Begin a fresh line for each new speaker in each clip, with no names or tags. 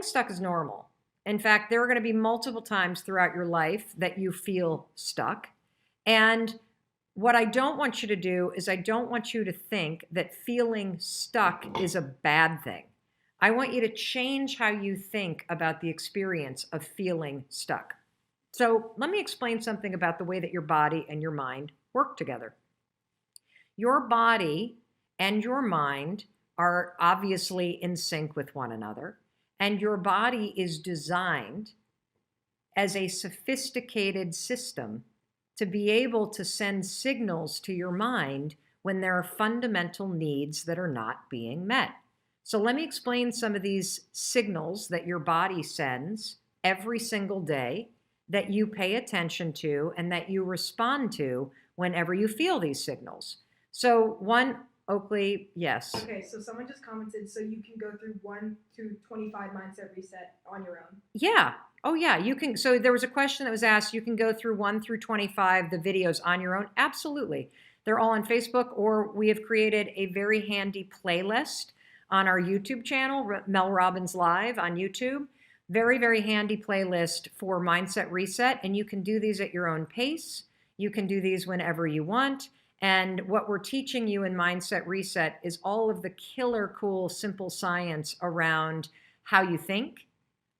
stuck is normal. In fact, there are going to be multiple times throughout your life that you feel stuck. And what I don't want you to do is I don't want you to think that feeling stuck is a bad thing. I want you to change how you think about the experience of feeling stuck. So let me explain something about the way that your body and your mind work together. Your body and your mind are obviously in sync with one another, and your body is designed as a sophisticated system to be able to send signals to your mind when there are fundamental needs that are not being met. So let me explain some of these signals that your body sends every single day that you pay attention to and that you respond to whenever you feel these signals. So one, Oakley, yes.
Okay, so someone just commented, so you can go through 1 to 25 mindset reset on your own.
Yeah. Oh, yeah. You can. So there was a question that was asked. You can go through 1 through 25, the videos on your own. Absolutely. They're all on Facebook, or we have created a very handy playlist on our YouTube channel, Mel Robbins Live on YouTube. Very, very handy playlist for Mindset Reset. And you can do these at your own pace. You can do these whenever you want. And what we're teaching you in Mindset Reset is all of the killer cool, simple science around how you think,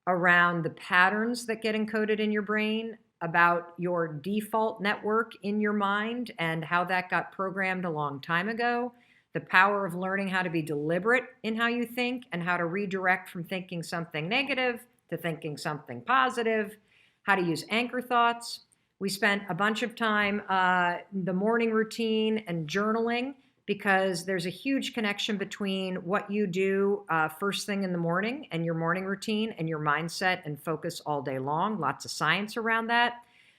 around the patterns that get encoded in your brain, about your default network in your mind and how that got programmed a long time ago, the power of learning how to be deliberate in how you think and how to redirect from thinking something negative to thinking something positive, how to use anchor thoughts. We spent a bunch of time, the morning routine and journaling, because there's a huge connection between what you do first thing in the morning and your morning routine and your mindset and focus all day long. Lots of science around that.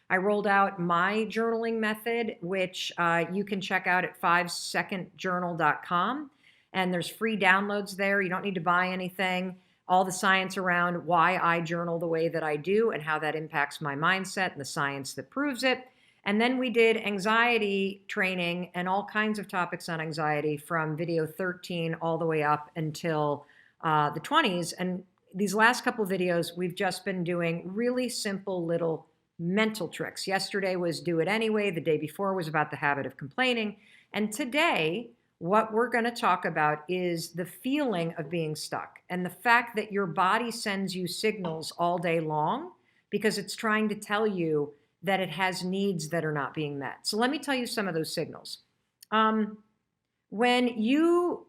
I rolled out my journaling method, which you can check out at 5secondjournal.com. And there's free downloads there. You don't need to buy anything. All the science around why I journal the way that I do and how that impacts my mindset and the science that proves it. And then we did anxiety training and all kinds of topics on anxiety from video 13 all the way up until the 20s. And these last couple of videos, we've just been doing really simple little mental tricks. Yesterday was do it anyway. The day before was about the habit of complaining. And today, what we're going to talk about is the feeling of being stuck and the fact that your body sends you signals all day long because it's trying to tell you that it has needs that are not being met. So let me tell you some of those signals. When you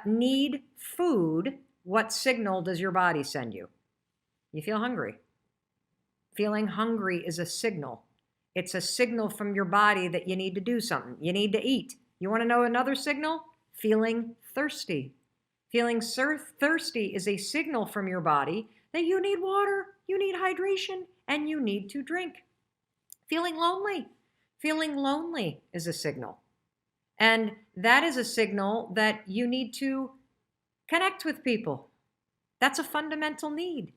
need food, what signal does your body send you? You feel hungry. Feeling hungry is a signal. It's a signal from your body that you need to do something. You need to eat. You want to know another signal? Feeling thirsty. Feeling thirsty is a signal from your body that you need water, you need hydration, and you need to drink. Feeling lonely. Feeling lonely is a signal. And that is a signal that you need to connect with people. That's a fundamental need.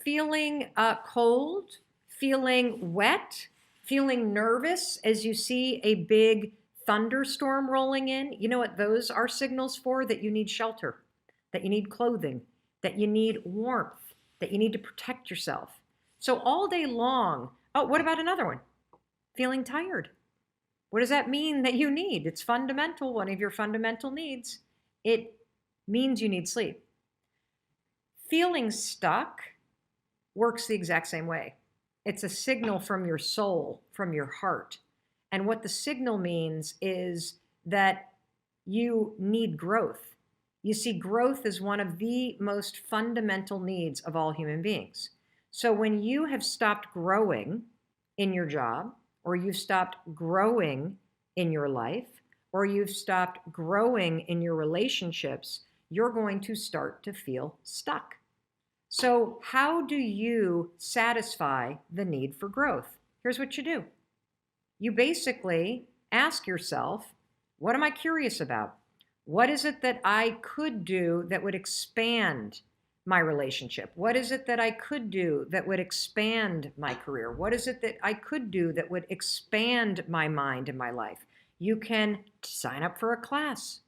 Feeling cold, feeling wet, feeling nervous as you see a big thunderstorm rolling in. You know what those are signals for? That you need shelter, that you need clothing, that you need warmth, that you need to protect yourself. So all day long, oh, what about another one? Feeling tired. What does that mean that you need? It's fundamental, one of your fundamental needs. It means you need sleep. Feeling stuck works the exact same way. It's a signal from your soul, from your heart. And what the signal means is that you need growth. You see, growth is one of the most fundamental needs of all human beings. So when you have stopped growing in your job, or you've stopped growing in your life, or you've stopped growing in your relationships, you're going to start to feel stuck. So how do you satisfy the need for growth? Here's what you do. You basically ask yourself, what am I curious about? What is it that I could do that would expand my relationship? What is it that I could do that would expand my career? What is it that I could do that would expand my mind and my life? You can sign up for a class.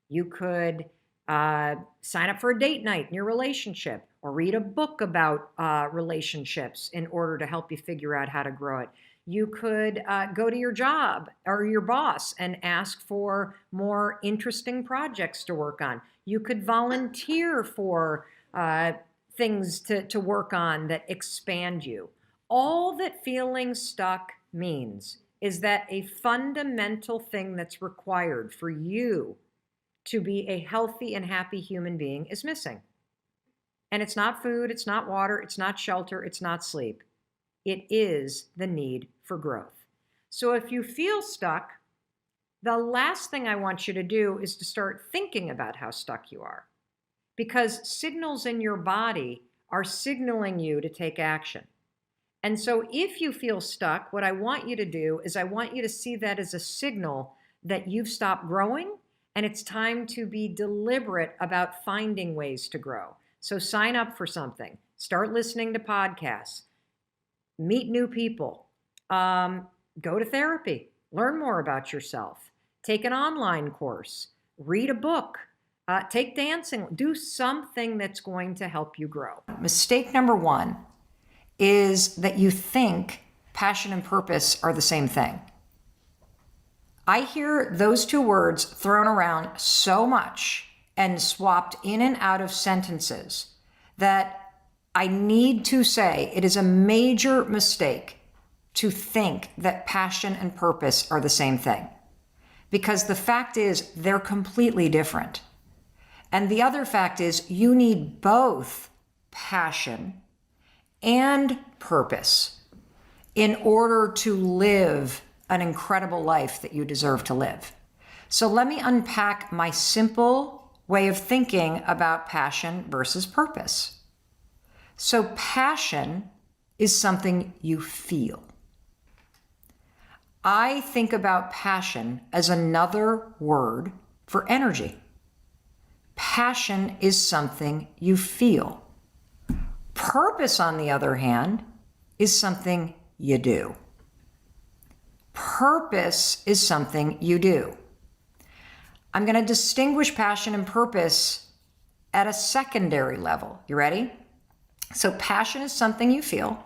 You could sign up for a date night in your relationship. or read a book about relationships in order to help you figure out how to grow it. You could go to your job or your boss and ask for more interesting projects to work on. You could volunteer for things to work on that expand you. All that feeling stuck means is that a fundamental thing that's required for you to be a healthy and happy human being is missing. And it's not food, it's not water, it's not shelter, it's not sleep. It is the need for growth. So if you feel stuck, the last thing I want you to do is to start thinking about how stuck you are, because signals in your body are signaling you to take action. And so if you feel stuck, what I want you to do is I want you to see that as a signal that you've stopped growing and it's time to be deliberate about finding ways to grow. So sign up for something, start listening to podcasts, meet new people, go to therapy, learn more about yourself, take an online course, read a book, take dancing, do something that's going to help you grow. Mistake number one is that you think passion and purpose are the same thing. I hear those two words thrown around so much and swapped in and out of sentences that I need to say it is a major mistake to think that passion and purpose are the same thing. Because the fact is, they're completely different. And the other fact is, you need both passion and purpose in order to live an incredible life that you deserve to live. So let me unpack my simple way of thinking about passion versus purpose. So passion is something you feel. I think about passion as another word for energy. Passion is something you feel. Purpose, on the other hand, is something you do. Purpose is something you do. I'm going to distinguish passion and purpose at a secondary level. You ready? So passion is something you feel.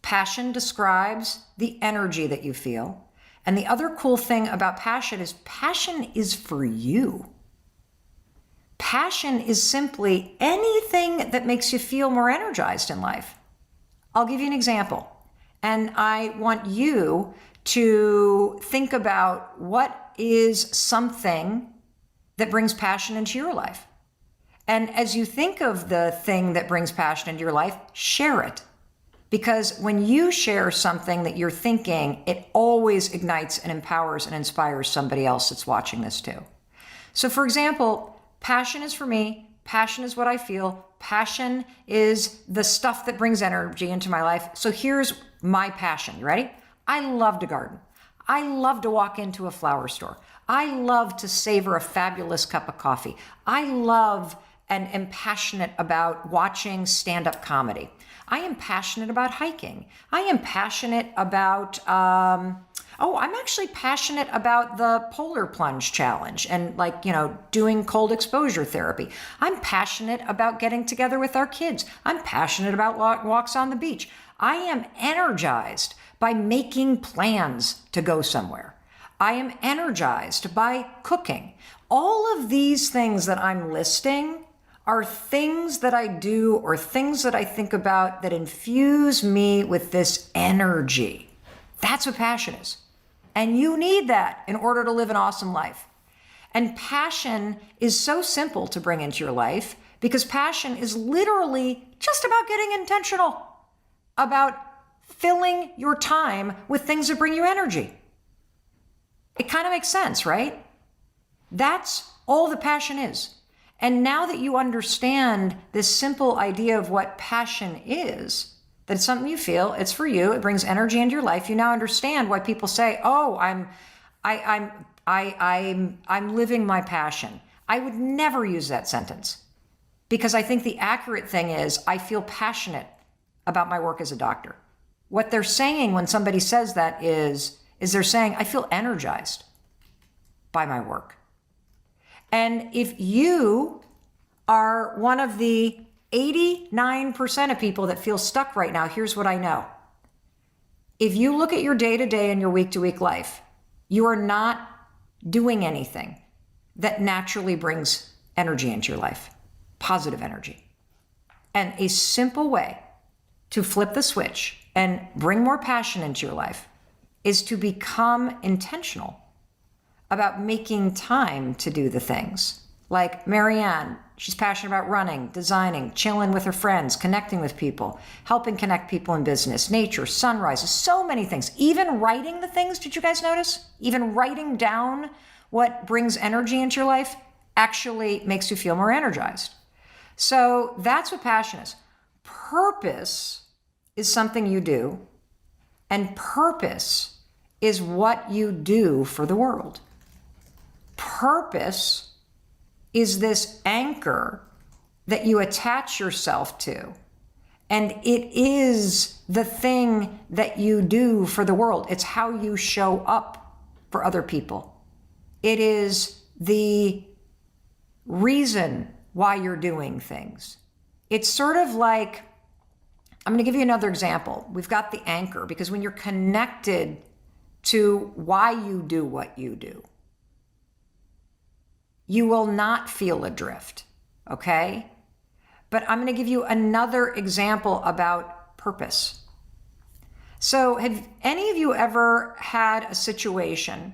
Passion describes the energy that you feel. And the other cool thing about passion is for you. Passion is simply anything that makes you feel more energized in life. I'll give you an example. And I want you to think about what is something that brings passion into your life. And as you think of the thing that brings passion into your life, share it. Because when you share something that you're thinking, it always ignites and empowers and inspires somebody else that's watching this too. So for example, passion is for me. Passion is what I feel. Passion is the stuff that brings energy into my life. So here's my passion. You ready? I love to garden. I love to walk into a flower store. I love to savor a fabulous cup of coffee. I love and am passionate about watching stand-up comedy. I am passionate about hiking. I am passionate about, I'm actually passionate about the polar plunge challenge and doing cold exposure therapy. I'm passionate about getting together with our kids. I'm passionate about walks on the beach. I am energized by making plans to go somewhere. I am energized by cooking. All of these things that I'm listing are things that I do or things that I think about that infuse me with this energy. That's what passion is. And you need that in order to live an awesome life. And passion is so simple to bring into your life because passion is literally just about getting intentional, about filling your time with things that bring you energy. It kind of makes sense, right? That's all the passion is. And now that you understand this simple idea of what passion is, that it's something you feel, it's for you, it brings energy into your life, you now understand why people say, "Oh, I'm living my passion." I would never use that sentence because I think the accurate thing is I feel passionate about my work as a doctor. What they're saying when somebody says that is they're saying, I feel energized by my work. And if you are one of the 89% of people that feel stuck right now, here's what I know. If you look at your day-to-day and your week-to-week life, you are not doing anything that naturally brings energy into your life, positive energy. And a simple way to flip the switch and bring more passion into your life is to become intentional about making time to do the things. Like Marianne, she's passionate about running, designing, chilling with her friends, connecting with people, helping connect people in business, nature, sunrises, so many things. Even writing the things, did you guys notice? Even writing down what brings energy into your life actually makes you feel more energized. So that's what passion is. Purpose is something you do, and purpose is what you do for the world. Purpose is this anchor that you attach yourself to, and it is the thing that you do for the world. It's how you show up for other people. It is the reason why you're doing things. It's sort of like, I'm going to give you another example. We've got the anchor, because when you're connected to why you do what you do, you will not feel adrift, okay? But I'm going to give you another example about purpose. So have any of you ever had a situation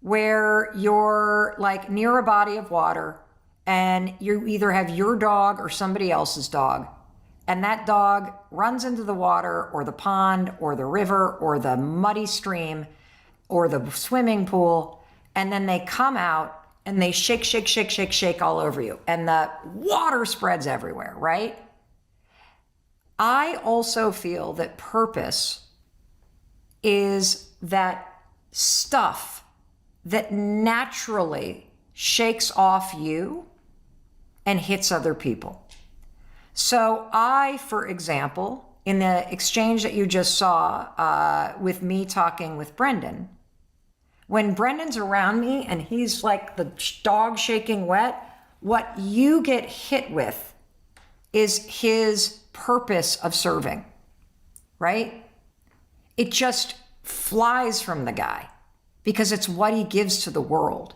where you're like near a body of water and you either have your dog or somebody else's dog, and that dog runs into the water or the pond or the river or the muddy stream or the swimming pool, and then they come out and they shake, shake, shake, shake, shake all over you, and the water spreads everywhere, right? I also feel that purpose is that stuff that naturally shakes off you and hits other people. So I, for example, in the exchange that you just saw with me talking with Brendan, when Brendan's around me and he's like the dog shaking wet, what you get hit with is his purpose of serving, right? It just flies from the guy because it's what he gives to the world.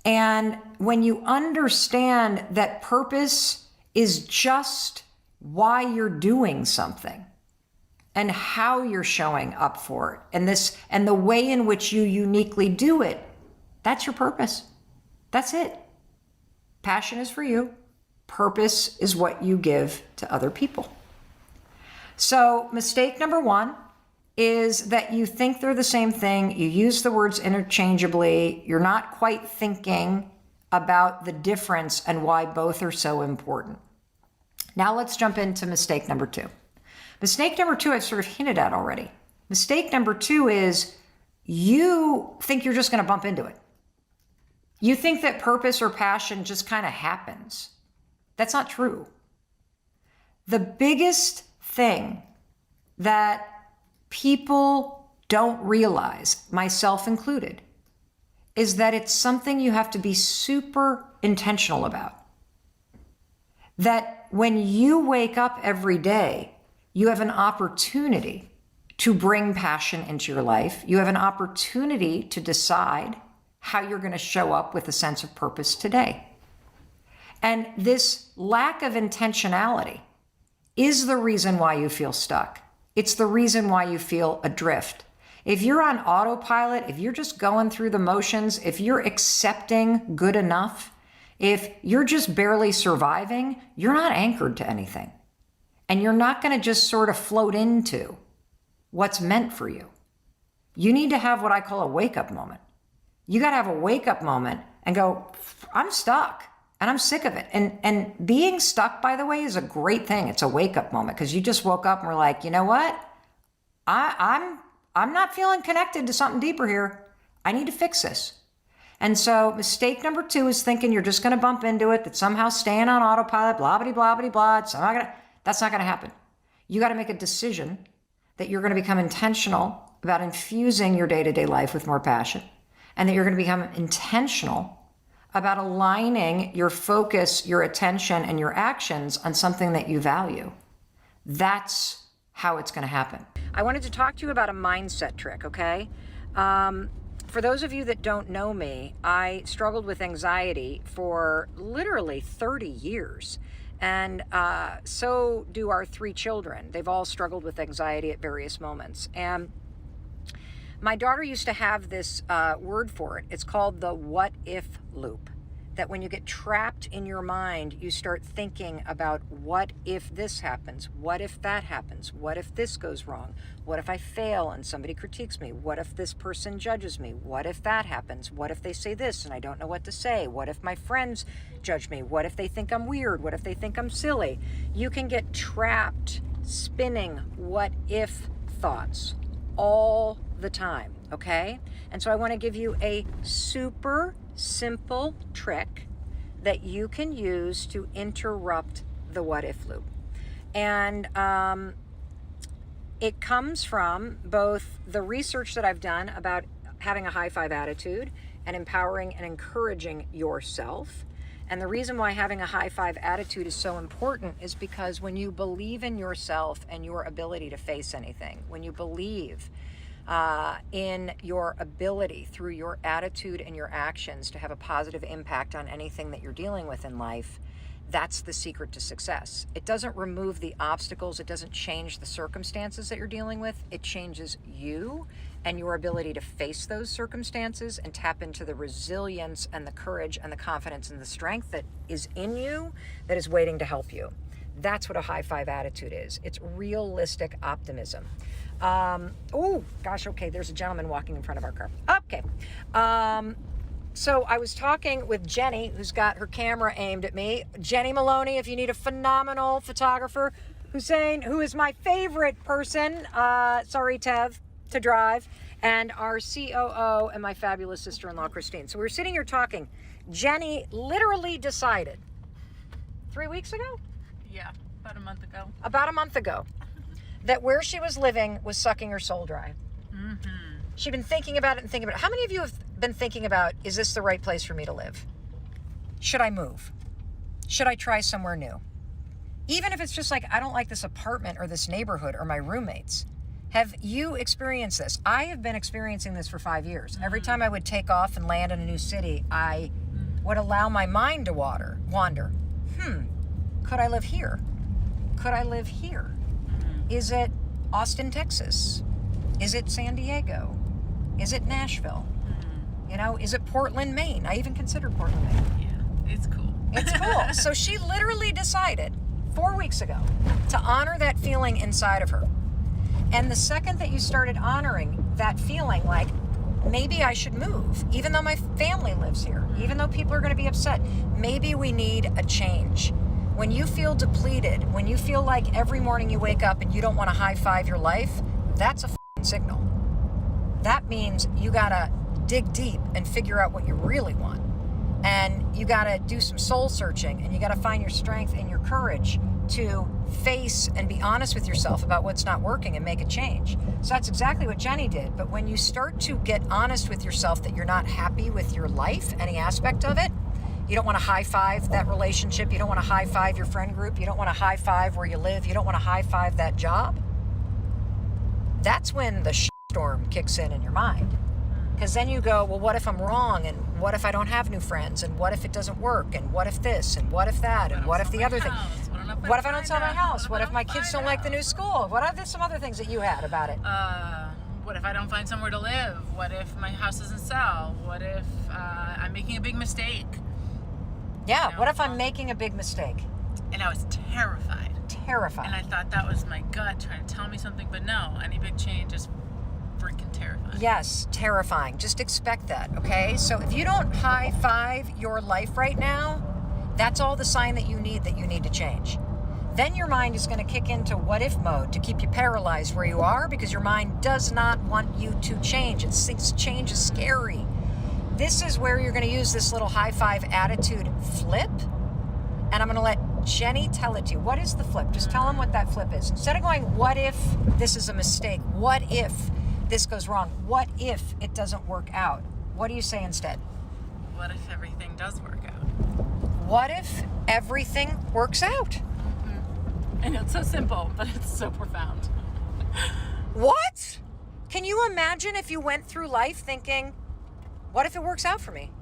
And when you understand that purpose is just why you're doing something and how you're showing up for it, and the way in which you uniquely do it, that's your purpose. That's it. Passion is for you. Purpose is what you give to other people. So mistake number one is that you think they're the same thing. You use the words interchangeably. You're not quite thinking about the difference and why both are so important. Now let's jump into mistake number two. Mistake number two, I've sort of hinted at already. Mistake number two is you think you're just going to bump into it. You think that purpose or passion just kind of happens. That's not true. The biggest thing that people don't realize, myself included, is that it's something you have to be super intentional about. That when you wake up every day, you have an opportunity to bring passion into your life. You have an opportunity to decide how you're going to show up with a sense of purpose today. And this lack of intentionality is the reason why you feel stuck. It's the reason why you feel adrift. If you're on autopilot, if you're just going through the motions, if you're accepting good enough, if you're just barely surviving, you're not anchored to anything. And you're not going to just sort of float into what's meant for you. You need to have what I call a wake-up moment. You got to have a wake-up moment and go, I'm stuck and I'm sick of it. And being stuck, by the way, is a great thing. It's a wake-up moment because you just woke up and were like, you know what? I'm not feeling connected to something deeper here. I need to fix this. And so mistake number two is thinking you're just going to bump into it, that somehow staying on autopilot, blah, blah, blah, blah, blah. That's not going to happen. You got to make a decision that you're going to become intentional about infusing your day-to-day life with more passion, and that you're going to become intentional about aligning your focus, your attention, and your actions on something that you value. That's how it's going to happen. I wanted to talk to you about a mindset trick, okay? For those of you that don't know me, I struggled with anxiety for literally 30 years. And so do our 3 children. They've all struggled with anxiety at various moments. And my daughter used to have this word for it. It's called the what if loop. That when you get trapped in your mind, you start thinking about what if this happens? What if that happens? What if this goes wrong? What if I fail and somebody critiques me? What if this person judges me? What if that happens? What if they say this and I don't know what to say? What if my friends judge me? What if they think I'm weird? What if they think I'm silly? You can get trapped spinning what if thoughts all the time, okay? And so I want to give you a super simple trick that you can use to interrupt the what if loop. And it comes from both the research that I've done about having a high five attitude and empowering and encouraging yourself. And the reason why having a high five attitude is so important is because when you believe in yourself and your ability to face anything, when you believe in your ability through your attitude and your actions to have a positive impact on anything that you're dealing with in life, that's the secret to success. It doesn't remove the obstacles. It doesn't change the circumstances that you're dealing with. It changes you and your ability to face those circumstances and tap into the resilience and the courage and the confidence and the strength that is in you that is waiting to help you. That's what a high five attitude is. It's realistic optimism. Oh, gosh, okay, there's a gentleman walking in front of our car. Okay. So I was talking with Jenny, who's got her camera aimed at me. Jenny Maloney, if you need a phenomenal photographer. Hussein, who is my favorite person, sorry, Tev, to drive. And our COO and my fabulous sister-in-law, Christine. So we were sitting here talking. Jenny literally decided 3 weeks ago?
Yeah, about a month ago.
About a month ago. That where she was living was sucking her soul dry.
Mm-hmm.
She'd been thinking about it and thinking about it. How many of you have been thinking about, is this the right place for me to live? Should I move? Should I try somewhere new? Even if it's just like, I don't like this apartment or this neighborhood or my roommates. Have you experienced this? I have been experiencing this for 5 years. Mm-hmm. Every time I would take off and land in a new city, I would allow my mind to wander. Could I live here? Could I live here? Is it Austin, Texas? Is it San Diego? Is it Nashville? You know, is it Portland, Maine? I even considered Portland, Maine.
Yeah, it's cool.
It's cool. So she literally decided 4 weeks ago to honor that feeling inside of her. And the second that you started honoring that feeling, like, maybe I should move, even though my family lives here, even though people are going to be upset, maybe we need a change. When you feel depleted, when you feel like every morning you wake up and you don't want to high five your life, that's a f***ing signal. That means you got to dig deep and figure out what you really want. And you got to do some soul searching, and you got to find your strength and your courage to face and be honest with yourself about what's not working and make a change. So that's exactly what Jenny did. But when you start to get honest with yourself that you're not happy with your life, any aspect of it, you don't want to high five that relationship. You don't want to high five your friend group. You don't want to high five where you live. You don't want to high five that job. That's when the storm kicks in your mind. Because then you go, well, what if I'm wrong? And what if I don't have new friends? And what if it doesn't work? And what if this? And what if that? And what if the other thing? What if I don't sell my house? What if my kids don't like the new school? What are some other things that you had about it?
What if I don't find somewhere to live? What if my house doesn't sell? What if I'm making a big mistake?
Yeah, what if I'm making a big mistake?
And I was terrified.
Terrified.
And I thought that was my gut trying to tell me something, but no, any big change is freaking terrifying.
Yes, terrifying. Just expect that, okay? So if you don't high five your life right now, that's all the sign that you need to change. Then your mind is going to kick into what if mode to keep you paralyzed where you are, because your mind does not want you to change. It thinks change is scary. This is where you're going to use this little high five attitude flip. And I'm going to let Jenny tell it to you. What is the flip? Just tell them what that flip is. Instead of going, what if this is a mistake? What if this goes wrong? What if it doesn't work out? What do you say instead?
what if everything does work out?
What if everything works out?
I know it's so simple, but it's so profound.
What? Can you imagine if you went through life thinking, what if it works out for me?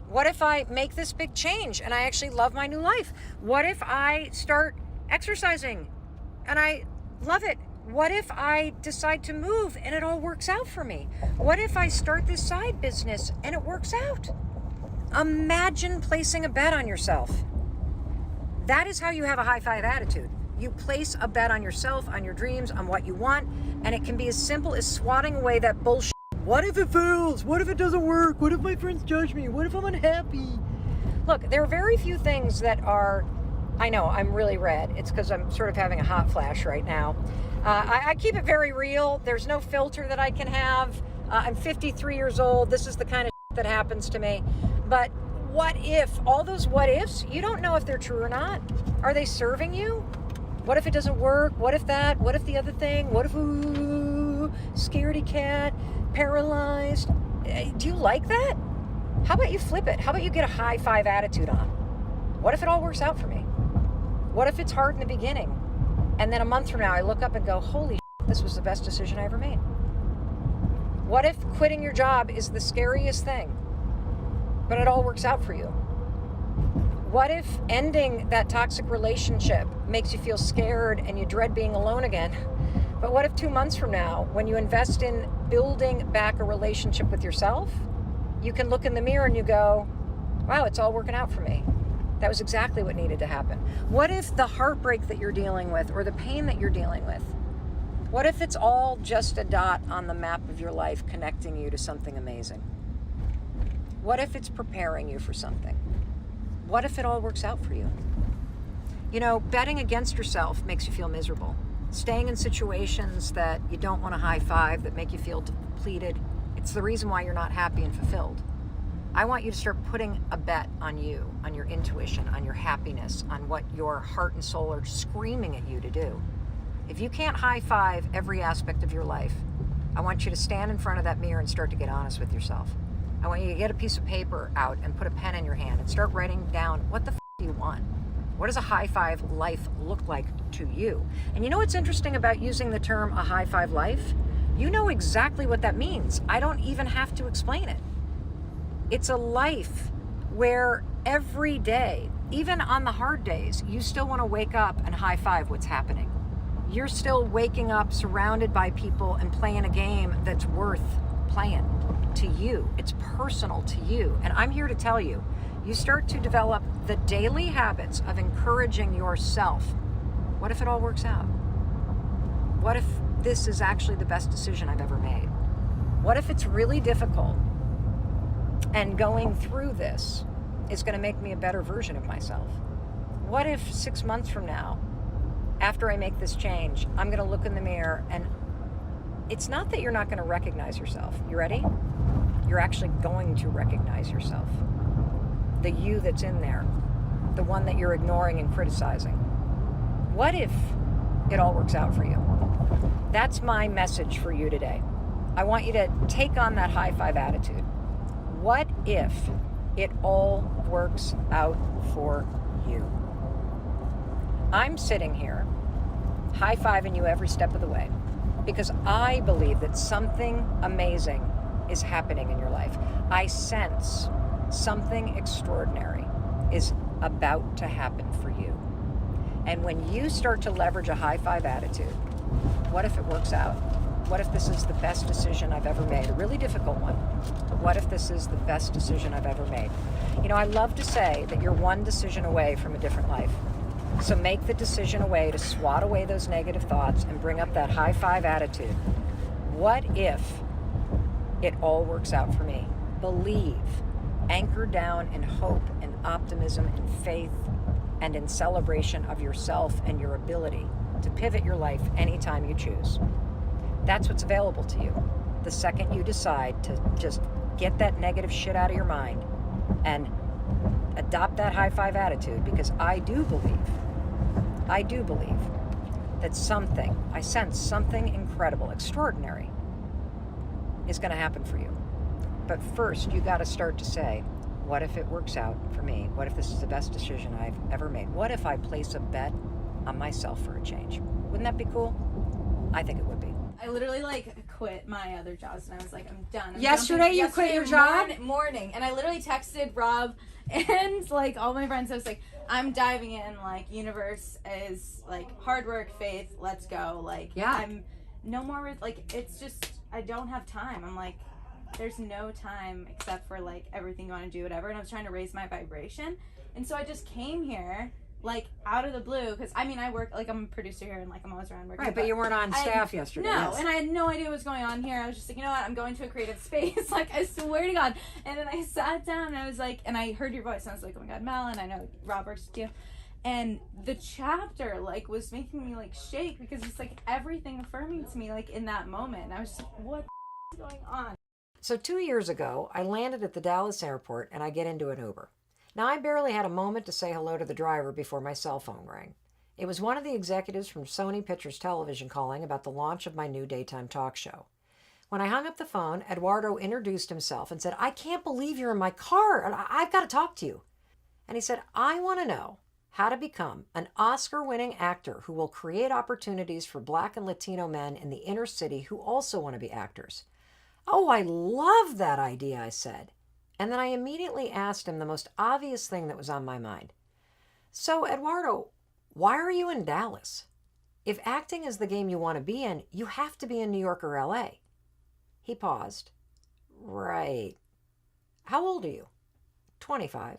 What if I make this big change and I actually love my new life? What if I start exercising and I love it? What if I decide to move and it all works out for me? What if I start this side business and it works out? Imagine placing a bet on yourself. That is how you have a high five attitude. You place a bet on yourself, on your dreams, on what you want, and it can be as simple as swatting away that bullshit. What if it fails? What if it doesn't work? What if my friends judge me? What if I'm unhappy? Look, there are very few things that are, I know, I'm really red. It's because I'm sort of having a hot flash right now. I keep it very real. There's no filter that I can have. I'm 53 years old. This is the kind of that happens to me. But what if, all those what ifs, you don't know if they're true or not. Are they serving you? What if it doesn't work? What if that? What if the other thing? What if, ooh, scaredy cat, paralyzed? Do you like that? How about you flip it? How about you get a high five attitude on? What if it all works out for me? What if it's hard in the beginning? And then a month from now, I look up and go, holy shit, this was the best decision I ever made. What if quitting your job is the scariest thing, but it all works out for you? What if ending that toxic relationship makes you feel scared and you dread being alone again? But what if 2 months from now, when you invest in building back a relationship with yourself, you can look in the mirror and you go, wow, it's all working out for me. That was exactly what needed to happen. What if the heartbreak that you're dealing with or the pain that you're dealing with, what if it's all just a dot on the map of your life connecting you to something amazing? What if it's preparing you for something? What if it all works out for you? You know, betting against yourself makes you feel miserable. Staying in situations that you don't want to high five, that make you feel depleted, it's the reason why you're not happy and fulfilled. I want you to start putting a bet on you, on your intuition, on your happiness, on what your heart and soul are screaming at you to do. If you can't high five every aspect of your life, I want you to stand in front of that mirror and start to get honest with yourself. I want you to get a piece of paper out and put a pen in your hand and start writing down what the do you want? What does a high five life look like to you? And you know what's interesting about using the term a high five life? You know exactly what that means. I don't even have to explain it. It's a life where every day, even on the hard days, you still want to wake up and high five what's happening. You're still waking up surrounded by people and playing a game that's worth playing to you. It's personal to you. And I'm here to tell you, you start to develop the daily habits of encouraging yourself. What if it all works out? What if this is actually the best decision I've ever made? What if it's really difficult and going through this is going to make me a better version of myself? What if 6 months from now, after I make this change, I'm going to look in the mirror and it's not that you're not going to recognize yourself. You ready? You're actually going to recognize yourself. The you that's in there, the one that you're ignoring and criticizing. What if it all works out for you? That's my message for you today. I want you to take on that high five attitude. What if it all works out for you? I'm sitting here high-fiving you every step of the way because I believe that something amazing is happening in your life. I sense something extraordinary is about to happen for you. And when you start to leverage a high-five attitude, what if it works out? What if this is the best decision I've ever made? A really difficult one. But what if this is the best decision I've ever made? You know, I love to say that you're one decision away from a different life. So make the decision away to swat away those negative thoughts and bring up that high five attitude. What if it all works out for me? Believe. Anchor down in hope and optimism and faith and in celebration of yourself and your ability to pivot your life anytime you choose. That's what's available to you. The second you decide to just get that negative shit out of your mind and adopt that high five attitude, because I do believe that I sense something incredible, extraordinary is going to happen for you. But first, you got to start to say, what if it works out for me? What if this is the best decision I've ever made? What if I place a bet on myself for a change? Wouldn't that be cool? I think it would be.
I literally quit my other jobs and I was like, I'm done.
Yesterday you quit your job?
Morning. And I literally texted Rob and all my friends. I was like, I'm diving in. Universe is hard work, faith. Let's go.
Yeah.
I'm no more it's just I don't have time. I'm like, there's no time except for everything you want to do, whatever. And I was trying to raise my vibration, and so I just came here out of the blue because I work I'm a producer here and I'm always around working.
Right, but you weren't on staff yesterday.
No,
yes.
and I had no idea what was going on here. I was just you know what, I'm going to a creative space. I swear to God. And then I sat down and I was and I heard your voice and I was like, oh my God, Mel, and I know Rob works with you. And the chapter was making me shake because it's everything affirming to me in that moment. And I was just what is going on?
So 2 years ago, I landed at the Dallas airport and I get into an Uber. Now, I barely had a moment to say hello to the driver before my cell phone rang. It was one of the executives from Sony Pictures Television calling about the launch of my new daytime talk show. When I hung up the phone, Eduardo introduced himself and said, I can't believe you're in my car, and I've got to talk to you. And he said, I want to know how to become an Oscar-winning actor who will create opportunities for Black and Latino men in the inner city who also want to be actors. Oh, I love that idea, I said. And then I immediately asked him the most obvious thing that was on my mind. So, Eduardo, why are you in Dallas? If acting is the game you want to be in, you have to be in New York or LA. He paused. Right. How old are you? 25.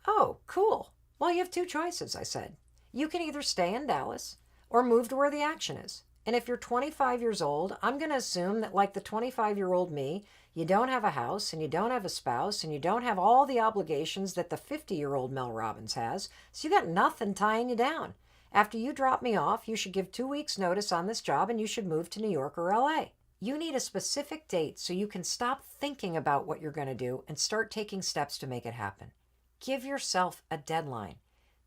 Oh, cool. Well, you have two choices, I said. You can either stay in Dallas or move to where the action is. And if you're 25 years old, I'm going to assume that like the 25-year-old me, you don't have a house and you don't have a spouse and you don't have all the obligations that the 50-year-old Mel Robbins has, so you got nothing tying you down. After you drop me off, you should give 2 weeks notice on this job and you should move to New York or LA. You need a specific date so you can stop thinking about what you're going to do and start taking steps to make it happen. Give yourself a deadline.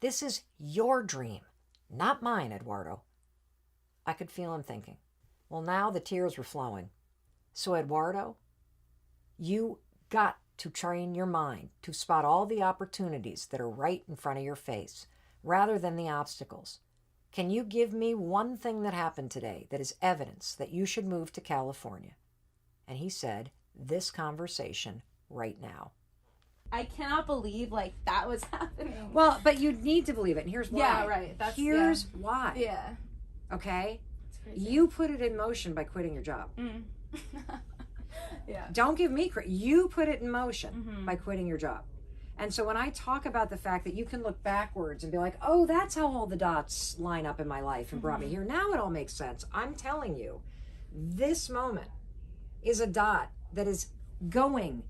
This is your dream, not mine, Eduardo. I could feel him thinking. Well, now the tears were flowing. So, Eduardo, you got to train your mind to spot all the opportunities that are right in front of your face, rather than the obstacles. Can you give me one thing that happened today that is evidence that you should move to California? And he said, this conversation right now.
I cannot believe that was happening.
Well, but you need to believe it, and here's why.
Yeah, right. Here's
why.
Yeah.
Okay?
It's crazy.
You put it in motion by quitting your job.
Mm. Yeah.
Don't give me credit. You put it in motion by quitting your job. And so when I talk about the fact that you can look backwards and be like, oh, that's how all the dots line up in my life and brought me here. Now it all makes sense. I'm telling you, this moment is a dot that is going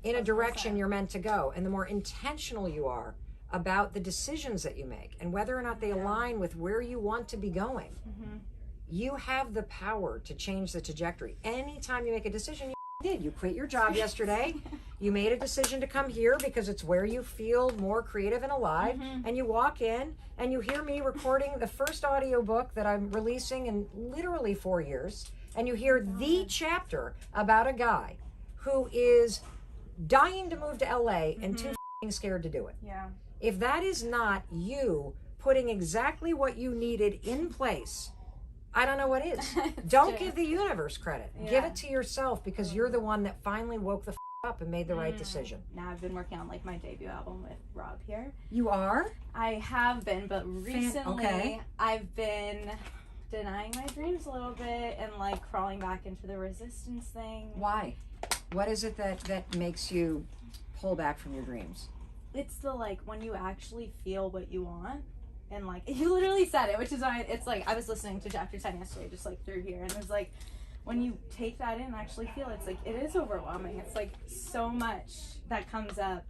in a direction you're meant to go. And the more intentional you are about the decisions that you make and whether or not they align with where you want to be going, you have the power to change the trajectory. Anytime you make a decision, you did. You quit your job yesterday. You made a decision to come here because it's where you feel more creative and alive. And you walk in and you hear me recording the first audiobook that I'm releasing in literally 4 years. And you hear the chapter about a guy who is dying to move to LA and too scared to do it.
Yeah.
If that is not you putting exactly what you needed in place, I don't know what is. Don't give the universe credit.
Yeah.
Give it to yourself because you're the one that finally woke the up and made the right decision.
Now I've been working on my debut album with Rob here.
You are?
I have been, but recently
okay.
I've been denying my dreams a little bit and crawling back into the resistance thing.
Why? What is it that makes you pull back from your dreams?
It's the when you actually feel what you want. And you literally said it, which is why it's I was listening to chapter 10 yesterday, just through here, and it was when you take that in and actually feel it, it's it is overwhelming. It's so much that comes up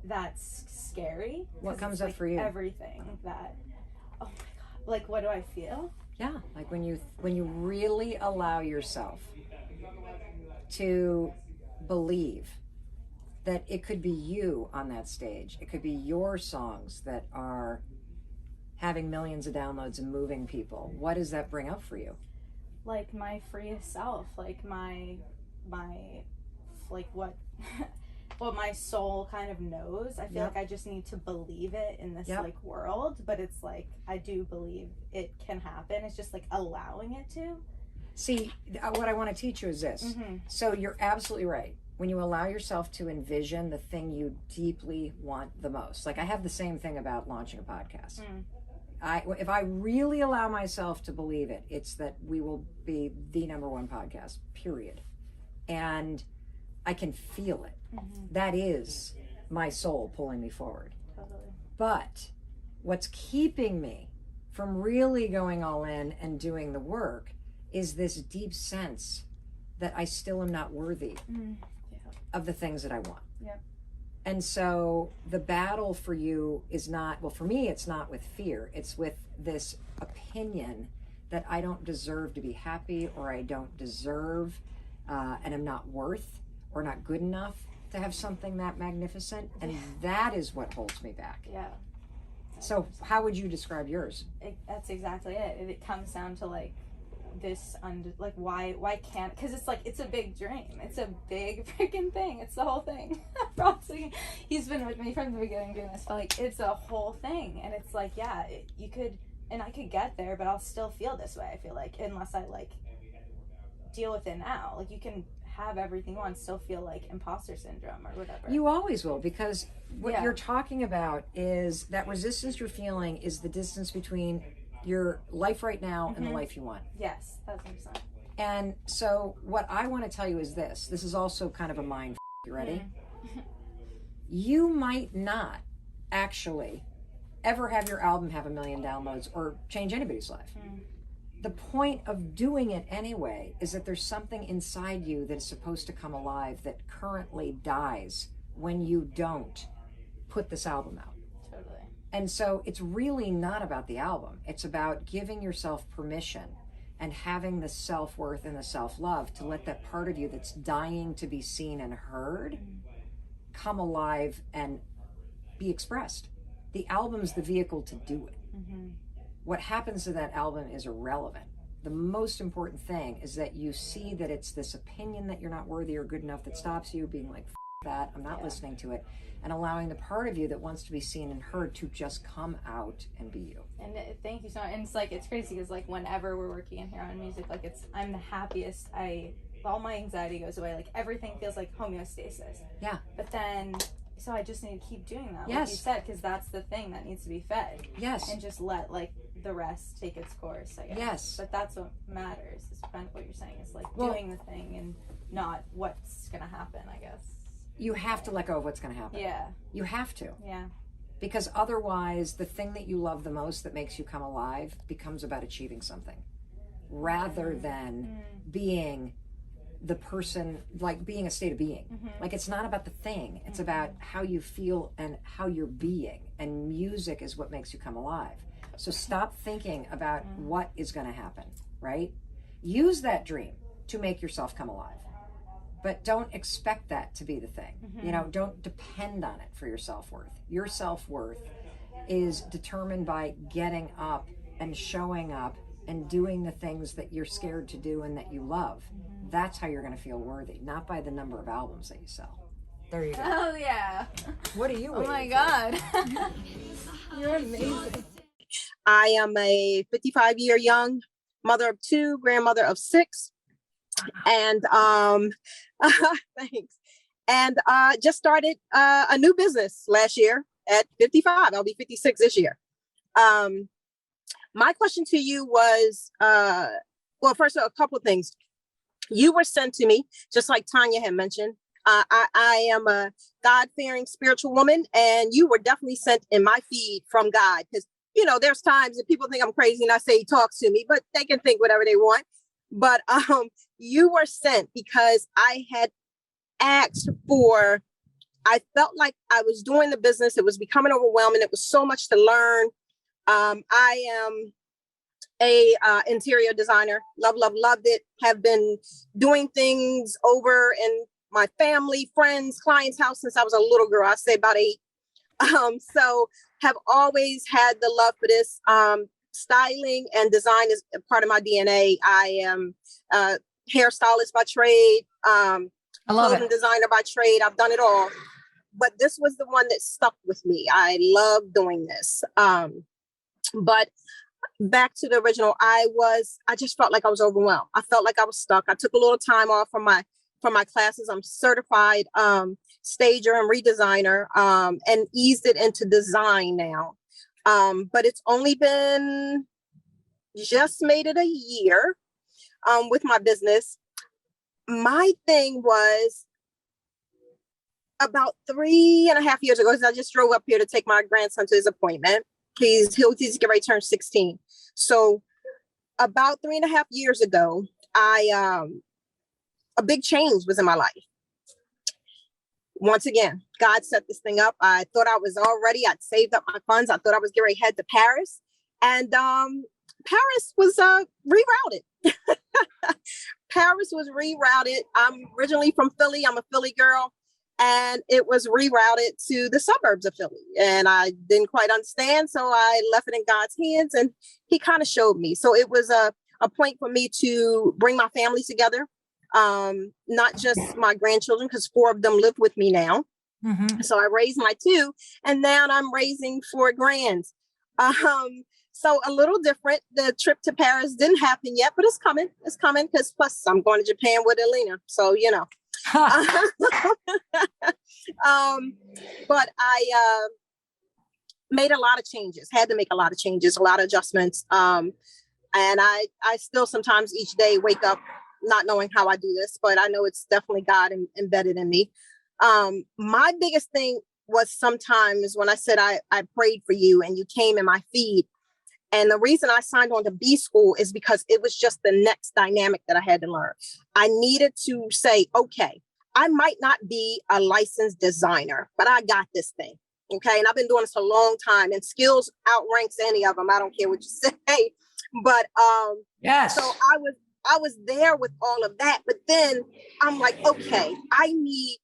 that's scary.
What comes up for you?
Everything that, oh my God, what do I feel?
Yeah, when you really allow yourself to believe that it could be you on that stage. It could be your songs that are having millions of downloads and moving people. What does that bring up for you?
My freest self, my what what my soul kind of knows. I feel
Yep.
like I just need to believe it in this
Yep.
like world, but it's like I do believe it can happen. It's just like allowing it to.
See, what I want to teach you is this.
Mm-hmm.
So you're absolutely right. When you allow yourself to envision the thing you deeply want the most. Like I have the same thing about launching a podcast. If I really allow myself to believe it, it's that we will be the number one podcast, period. And I can feel it. That is my soul pulling me forward.
Totally.
But what's keeping me from really going all in and doing the work is this deep sense that I still am not worthy of the things that I want.
Yeah.
And so the battle for you is not, well, for me, it's not with fear. It's with this opinion that I don't deserve to be happy, or I don't deserve and I'm not worth or not good enough to have something that magnificent. And that is what holds me back.
Yeah.
So how would you describe yours?
That's exactly it. It comes down to like this like why can't, because it's like it's a big dream, it's a big freaking thing, it's the whole thing. He's been with me from the beginning doing this, but like it's a whole thing, and it's like you could, and I could get there, but I'll still feel this way. I feel like unless I like deal with it now, like you can have everything on, still feel like imposter syndrome or whatever.
You always will, because what you're talking about is that resistance you're feeling is the distance between your life right now and the life you want.
Yes, 1,000%.
And so what I want to tell you is this is also kind of a mind. You ready? You might not actually ever have your album have 1 million downloads or change anybody's life. The point of doing it anyway is that there's something inside you that is supposed to come alive that currently dies when you don't put this album out.
Totally.
And so it's really not about the album. It's about giving yourself permission and having the self-worth and the self-love to let that part of you that's dying to be seen and heard come alive and be expressed. The album's the vehicle to do it. What happens to that album is irrelevant. The most important thing is that you see that it's this opinion that you're not worthy or good enough that stops you, being like, that, I'm not listening to it, and allowing the part of you that wants to be seen and heard to just come out and be you.
And thank you so much. And it's like, it's crazy because like whenever we're working in here on music, like I'm the happiest. All my anxiety goes away. Like everything feels like homeostasis.
Yeah.
But then, so I just need to keep doing that,
Yes.
like you said, because that's the thing that needs to be fed.
Yes.
And just let like the rest take its course, I guess.
Yes.
But that's what matters, is kind of what you're saying, is like
Well,
doing the thing and not what's going to happen, I guess.
You have to let go of what's going to happen.
Yeah.
You have to.
Yeah.
Because otherwise, the thing that you love the most that makes you come alive becomes about achieving something rather than being the person, like being a state of being. Like it's not about the thing, it's about how you feel and how you're being. And music is what makes you come alive. So stop thinking about what is going to happen, right? Use that dream to make yourself come alive. But don't expect that to be the thing. You know, don't depend on it for your self-worth. Your self-worth is determined by getting up and showing up and doing the things that you're scared to do and that you love. That's how you're going to feel worthy, not by the number of albums that you sell. There you go.
Oh, yeah.
What are you
Oh, my
waiting
God. You're amazing.
I am a 55-year young mother of 2, grandmother of 6. And thanks. And just started a new business last year at 55. I'll be 56 this year. My question to you was, well, first a couple of things. You were sent to me, just like Tanya had mentioned. I am a God-fearing spiritual woman, and you were definitely sent in my feed from God, because, you know, there's times that people think I'm crazy and I say he talks to me, but they can think whatever they want. But you were sent because I had asked for, I felt like I was doing the business. It was becoming overwhelming. It was so much to learn. I am a interior designer. Loved it. Have been doing things over in my family, friends, clients' house since I was a little girl. I say about 8. So have always had the love for this. Styling and design is a part of my DNA. I am a hairstylist by trade,
I love
clothing
it.
designer by trade. I've done it all. but this was the one that stuck with me. I love doing this. But back to the original, I just felt like I was overwhelmed. I felt like I was stuck. I took a little time off from my classes. I'm certified stager and redesigner, and eased it into design now. But it's only been just made it a year with my business. My thing was about 3.5 years ago, I just drove up here to take my grandson to his appointment. He's getting ready to turn 16. So about 3.5 years ago, a big change was in my life. Once again, God set this thing up. I thought I was all ready. I'd saved up my funds. I thought I was getting ready to head to Paris. And Paris was rerouted. Paris was rerouted. I'm originally from Philly. I'm a Philly girl. And it was rerouted to the suburbs of Philly. And I didn't quite understand. So I left it in God's hands and he kind of showed me. So it was a point for me to bring my family together. Not just my grandchildren, because 4 of them live with me now.
Mm-hmm.
So I raised my 2 and now I'm raising 4 grands. So a little different. The trip to Paris didn't happen yet, but it's coming. It's coming because plus I'm going to Japan with Elena. So, you know. But I made a lot of changes, had to make a lot of changes, a lot of adjustments. And I still sometimes each day wake up not knowing how I do this, but I know it's definitely God embedded in me. My biggest thing was sometimes when I said I prayed for you and you came in my feed. And the reason I signed on to B School is because it was just the next dynamic that I had to learn. I needed to say, okay, I might not be a licensed designer, but I got this thing. Okay. And I've been doing this a long time and skills outranks any of them. I don't care what you say, but,
Yes.
So I was there with all of that, but then I'm like, okay, I need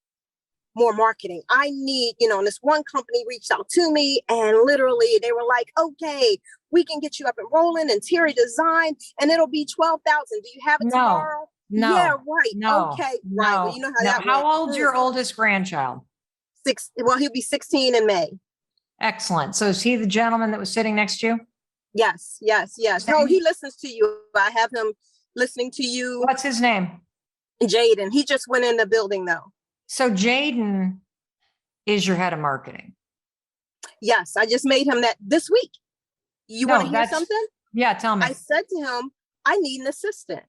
more marketing. I need, and this one company reached out to me and literally they were like, okay, we can get you up and rolling, interior design, and it'll be 12,000. Do you have it tomorrow?
No.
Yeah, right.
No.
Okay.
No.
Right. Well, you know how that
How
went.
old's your oldest grandchild?
6. Well, he'll be 16 in May.
Excellent. So is he the gentleman that was sitting next to you?
Yes. No, he listens to you. I have him listening to you.
What's his name?
Jaden. He just went in the building though.
So Jaden is your head of marketing.
Yes. I just made him that this week. You want to hear something?
Yeah, tell me.
I said to him, I need an assistant.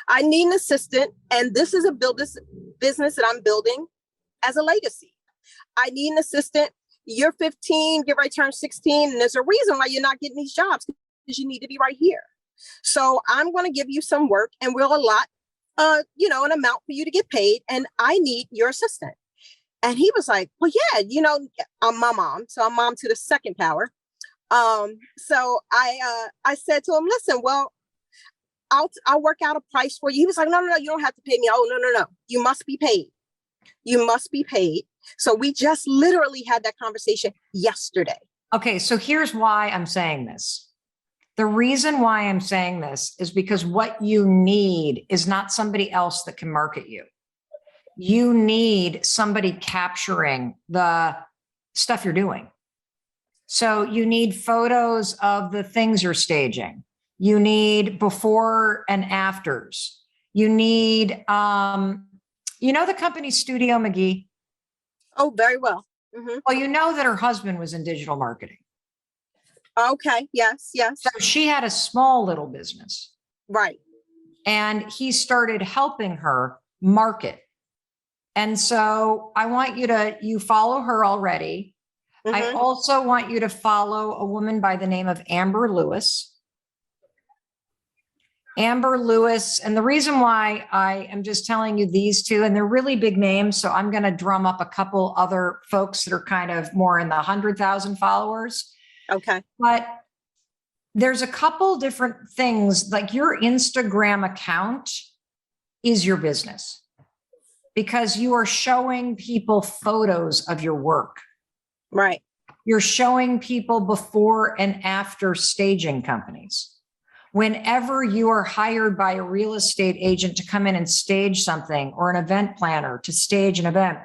And this is a business that I'm building as a legacy. I need an assistant. You're 15, get ready to turn 16. And there's a reason why you're not getting these jobs because you need to be right here. So I'm going to give you some work and we'll allot, an amount for you to get paid. And I need your assistant. And he was like, well, yeah, I'm my mom. So I'm mom to the second power. So I said to him, listen, well, I'll work out a price for you. He was like, no, you don't have to pay me. Oh, no. You must be paid. You must be paid. So we just literally had that conversation yesterday.
Okay. So here's why I'm saying this. The reason why I'm saying this is because what you need is not somebody else that can market you. You need somebody capturing the stuff you're doing. So you need photos of the things you're staging. You need before and afters. You need, the company Studio McGee?
Oh, very well. Mm-hmm.
Well, you know that her husband was in digital marketing.
Okay. Yes.
So she had a small little business.
Right.
And he started helping her market. And so I want you follow her already. Mm-hmm. I also want you to follow a woman by the name of Amber Lewis. Amber Lewis. And the reason why I am just telling you these two, and they're really big names. So I'm going to drum up a couple other folks that are kind of more in the 100,000 followers.
Okay.
But there's a couple different things, like your Instagram account is your business because you are showing people photos of your work.
Right.
You're showing people before and after staging companies. Whenever you are hired by a real estate agent to come in and stage something or an event planner to stage an event,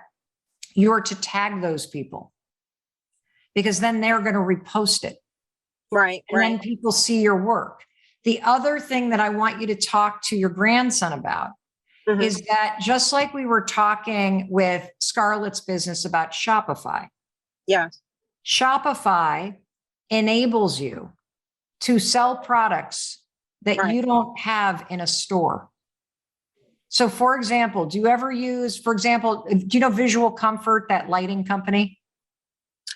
you're to tag those people because then they're going to repost it.
Right.
And then people see your work. The other thing that I want you to talk to your grandson about is that just like we were talking with Scarlett's business about Shopify.
Yeah.
Shopify enables you to sell products that you don't have in a store. So for example, do you ever use, for example, do you know Visual Comfort, that lighting company?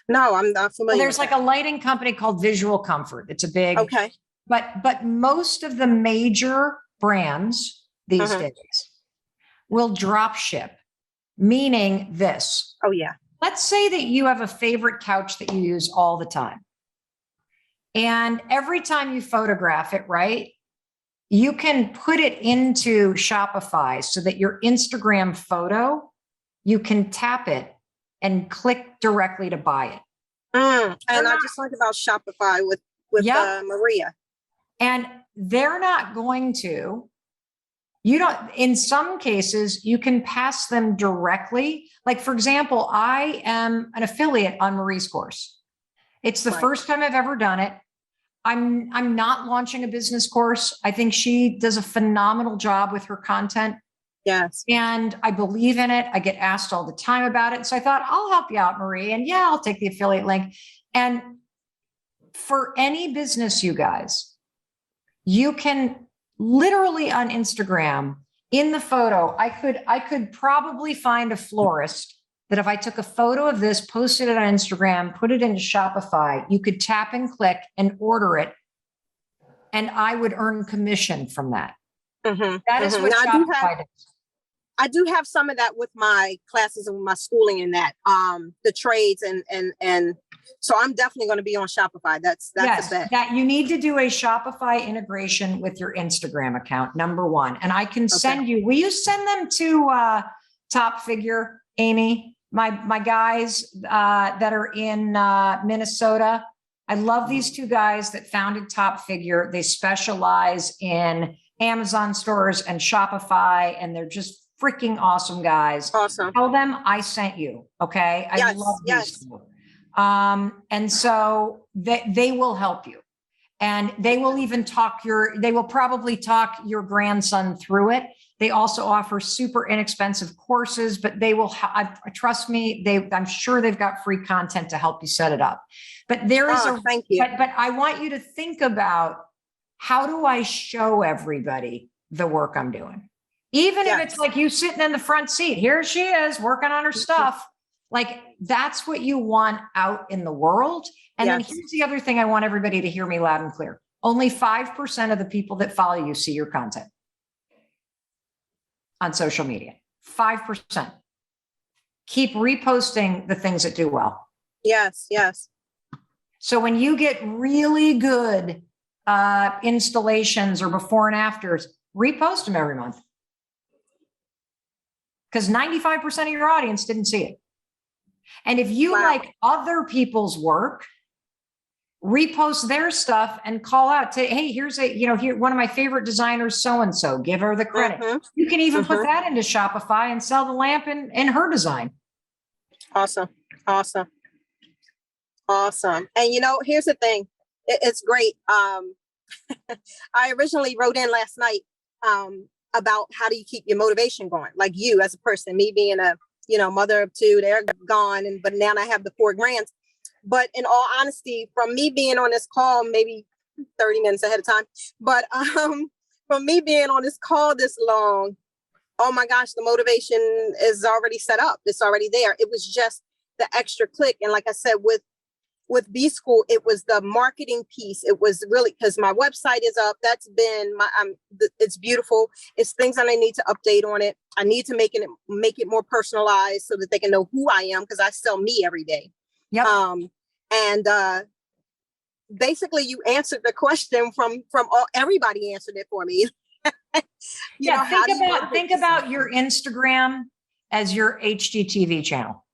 No, I'm not familiar.
Well, there's like a lighting company called Visual Comfort. It's a big,
okay.
But most of the major brands these days will drop ship, meaning this.
Oh, yeah.
Let's say that you have a favorite couch that you use all the time. And every time you photograph it, right, you can put it into Shopify so that your Instagram photo, you can tap it and click directly to buy it.
And I just learned about Shopify with Maria.
And they're not going to, you don't, in some cases, you can pass them directly. Like, for example, I am an affiliate on Marie's course. It's the first time I've ever done it. I'm not launching a business course. I think she does a phenomenal job with her content.
Yes.
And I believe in it. I get asked all the time about it. So I thought, I'll help you out, Marie. And yeah, I'll take the affiliate link. And for any business, you guys, you can literally on Instagram in the photo, I could probably find a florist that if I took a photo of this, posted it on Instagram, put it into Shopify, you could tap and click and order it. And I would earn commission from that. That is what Shopify does.
I do have some of that with my classes and with my schooling in that, the trades and so I'm definitely going to be on Shopify. That's
yes,
the bet.
That you need to do a Shopify integration with your Instagram account, number one. And I can send you, will you send them to Top Figure, Amy? My guys that are in Minnesota. I love these two guys that founded Top Figure. They specialize in Amazon stores and Shopify, and they're just freaking awesome guys.
Awesome.
Tell them I sent you. Okay. I love these two. And so they will help you, and they will even they will probably talk your grandson through it. They also offer super inexpensive courses, but they will, trust me, I'm sure they've got free content to help you set it up. But there is
thank you.
But I want you to think about, how do I show everybody the work I'm doing? Even if it's like you sitting in the front seat, here she is working on her stuff. Like, that's what you want out in the world. And then here's the other thing I want everybody to hear me loud and clear. Only 5% of the people that follow you see your content on social media. 5%. Keep reposting the things that do well.
Yes, yes.
So when you get really good installations or before and afters, repost them every month. Because 95% of your audience didn't see it. And if you like other people's work, repost their stuff and call out to, hey, here's here, one of my favorite designers, so-and-so, give her the credit. You can even put that into Shopify and sell the lamp in her design.
Awesome. Awesome. Awesome. And here's the thing. It's great. I originally wrote in last night about how do you keep your motivation going? Like you as a person, me being a mother of two, they're gone, but now I have the 4 grands. But in all honesty, from me being on this call, maybe 30 minutes ahead of time, but from me being on this call this long, oh my gosh, the motivation is already set up. It's already there. It was just the extra click. And like I said, with B School, it was the marketing piece. It was really, because my website is up. That's been it's beautiful. It's things that I need to update on it. I need to make it more personalized so that they can know who I am, because I sell me every day.
Yep.
And basically you answered the question from everybody answered it for me.
Think about your Instagram as your HGTV channel.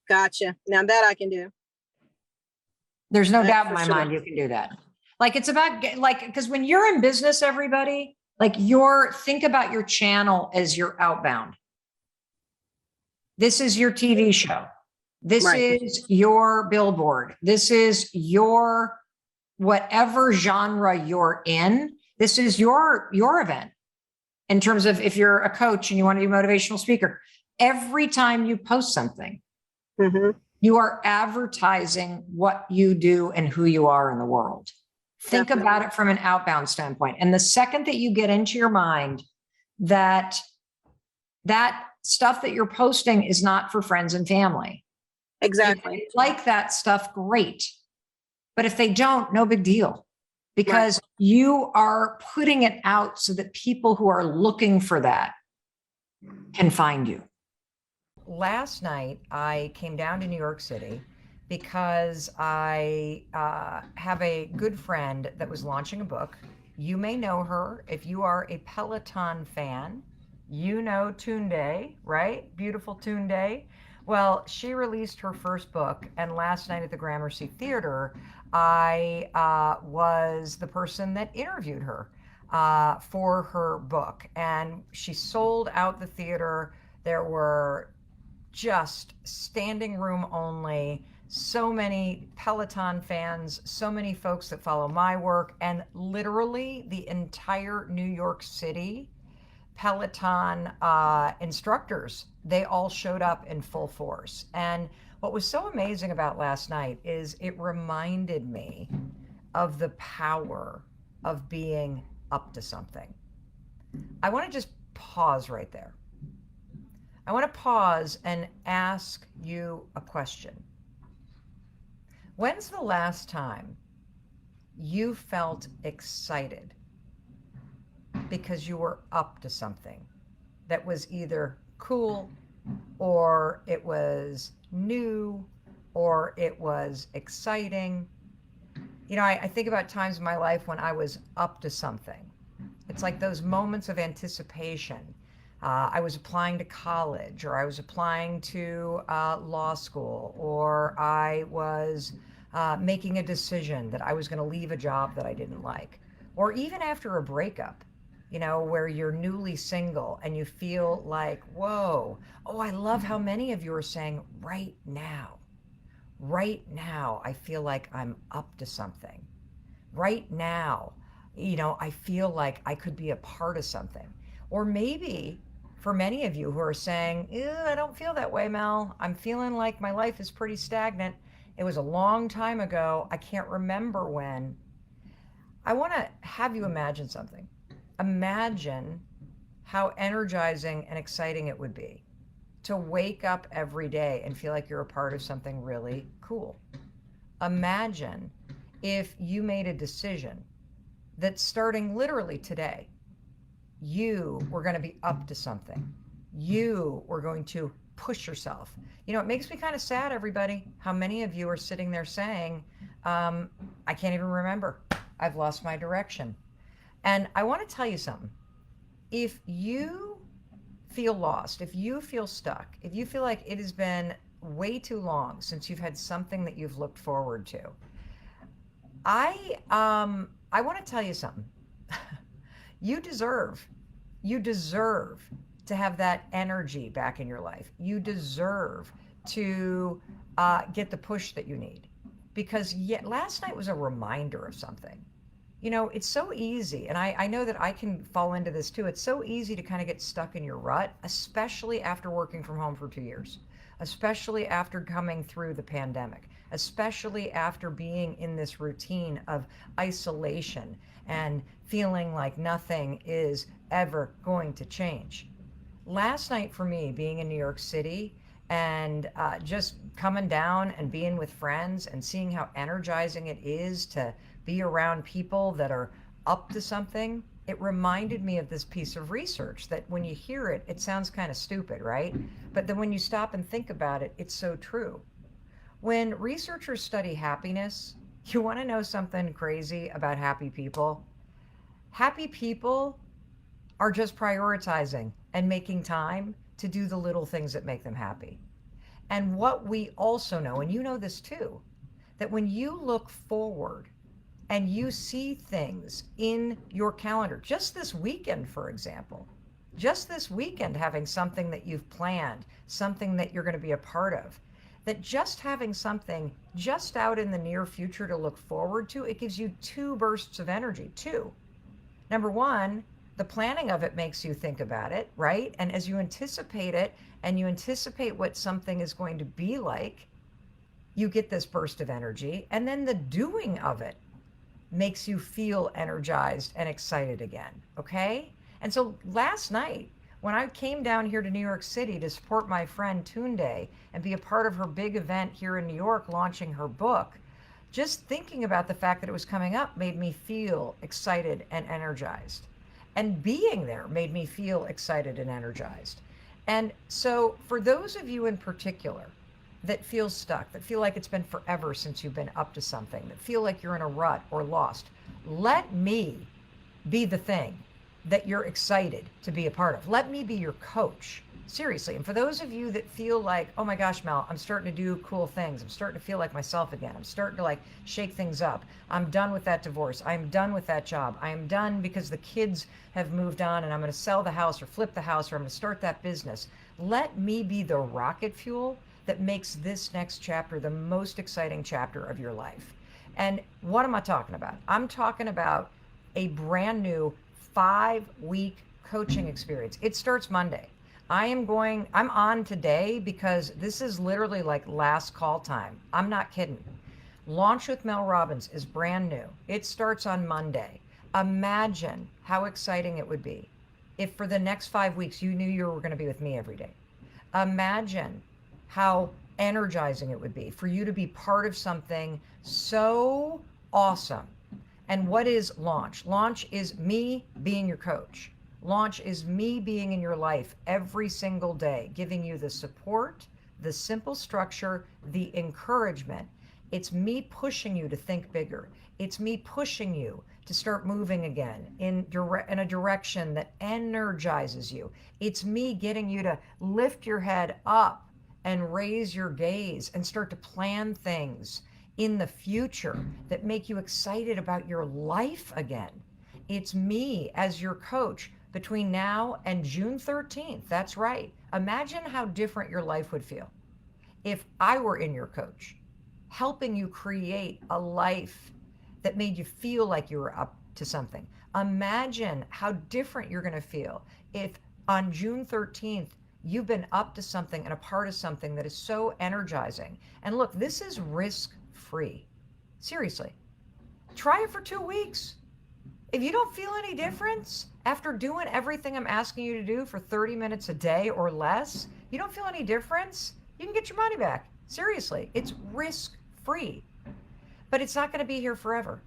Gotcha. Now that I can do.
There's no doubt in my mind you can do that. Like, it's about because when you're in business, everybody, think about your channel as your outbound. This is your TV show. This
Right.
is your billboard. This is your whatever genre you're in. This is your event. In terms of if you're a coach and you want to be a motivational speaker, every time you post something,
Mm-hmm.
you are advertising what you do and who you are in the world. Think
Definitely.
about it from an outbound standpoint. And the second that you get into your mind that that stuff that you're posting is not for friends and family.
Exactly.
If they like that stuff, great. But if they don't, no big deal. Because you are putting it out so that people who are looking for that can find you. Last night, I came down to New York City because I have a good friend that was launching a book. You may know her if you are a Peloton fan. You know Tunde, right? Beautiful Tunde. Well, she released her first book, and last night at the Gramercy Theater, I was the person that interviewed her for her book, and she sold out the theater. There were just standing room only. So many Peloton fans, so many folks that follow my work, and literally the entire New York City Peloton instructors, they all showed up in full force. And what was so amazing about last night is it reminded me of the power of being up to something. I want to just pause right there. I want to pause and ask you a question. When's the last time you felt excited because you were up to something that was either cool or it was new or it was exciting? You know, I think about times in my life when I was up to something. It's like those moments of anticipation. I was applying to college, or I was applying to law school, or I was making a decision that I was going to leave a job that I didn't like, or even after a breakup, you know, where you're newly single and you feel like, whoa, oh, I love how many of you are saying right now, I feel like I'm up to something. Right now, you know, I feel like I could be a part of something. Or maybe for many of you who are saying, I don't feel that way, Mel. I'm feeling like my life is pretty stagnant. It was a long time ago. I can't remember when. I want to have you imagine something. Imagine how energizing and exciting it would be to wake up every day and feel like you're a part of something really cool. Imagine if you made a decision that starting literally today, you were going to be up to something. You were going to push yourself. You know, it makes me kind of sad, everybody, how many of you are sitting there saying, I can't even remember. I've lost my direction. And I want to tell you something. If you feel lost, if you feel stuck, if you feel like it has been way too long since you've had something that you've looked forward to, I want to tell you something. You deserve to have that energy back in your life. You deserve to get the push that you need, because last night was a reminder of something. You know, it's so easy, and I know that I can fall into this too. It's so easy to kind of get stuck in your rut, especially after working from home for 2 years, especially after coming through the pandemic, especially after being in this routine of isolation and feeling like nothing is ever going to change. Last night for me, being in New York City and just coming down and being with friends and seeing how energizing it is to be around people that are up to something, it reminded me of this piece of research that when you hear it, it sounds kind of stupid, right? But then when you stop and think about it, it's so true. When researchers study happiness, you want to know something crazy about happy people? Happy people are just prioritizing and making time to do the little things that make them happy. And what we also know, and you know this too, that when you look forward and you see things in your calendar, just this weekend, for example, just this weekend having something that you've planned, something that you're going to be a part of, that just having something just out in the near future to look forward to, it gives you two bursts of energy. Two. Number one, the planning of it makes you think about it, right? And as you anticipate it and you anticipate what something is going to be like, you get this burst of energy. And then the doing of it makes you feel energized and excited again, okay? And so last night, when I came down here to New York City to support my friend Tunde and be a part of her big event here in New York launching her book, just thinking about the fact that it was coming up made me feel excited and energized. And being there made me feel excited and energized. And so for those of you in particular that feel stuck, that feel like it's been forever since you've been up to something, that feel like you're in a rut or lost, let me be the thing that you're excited to be a part of. Let me be your coach. Seriously. And for those of you that feel like, oh my gosh, Mel, I'm starting to do cool things. I'm starting to feel like myself again. I'm starting to like shake things up. I'm done with that divorce. I'm done with that job. I am done because the kids have moved on and I'm going to sell the house or flip the house or I'm going to start that business. Let me be the rocket fuel that makes this next chapter the most exciting chapter of your life. And what am I talking about? I'm talking about a brand new 5-week coaching experience. It starts Monday. I'm on today because this is literally like last call time. I'm not kidding. Launch with Mel Robbins is brand new. It starts on Monday. Imagine how exciting it would be if for the next 5 weeks you knew you were going to be with me every day. Imagine how energizing it would be for you to be part of something so awesome. And what is launch? Launch is me being your coach. Launch is me being in your life every single day, giving you the support, the simple structure, the encouragement. It's me pushing you to think bigger. It's me pushing you to start moving again in a direction that energizes you. It's me getting you to lift your head up and raise your gaze and start to plan things in the future that make you excited about your life again. It's me as your coach between now and June 13th. That's right. Imagine how different your life would feel if I were in your coach, helping you create a life that made you feel like you were up to something. Imagine how different you're going to feel if on June 13th, you've been up to something and a part of something that is so energizing. And look, this is risk-free. Seriously. Try it for 2 weeks. If you don't feel any difference after doing everything I'm asking you to do for 30 minutes a day or less, you don't feel any difference, you can get your money back. Seriously, it's risk-free. But it's not going to be here forever.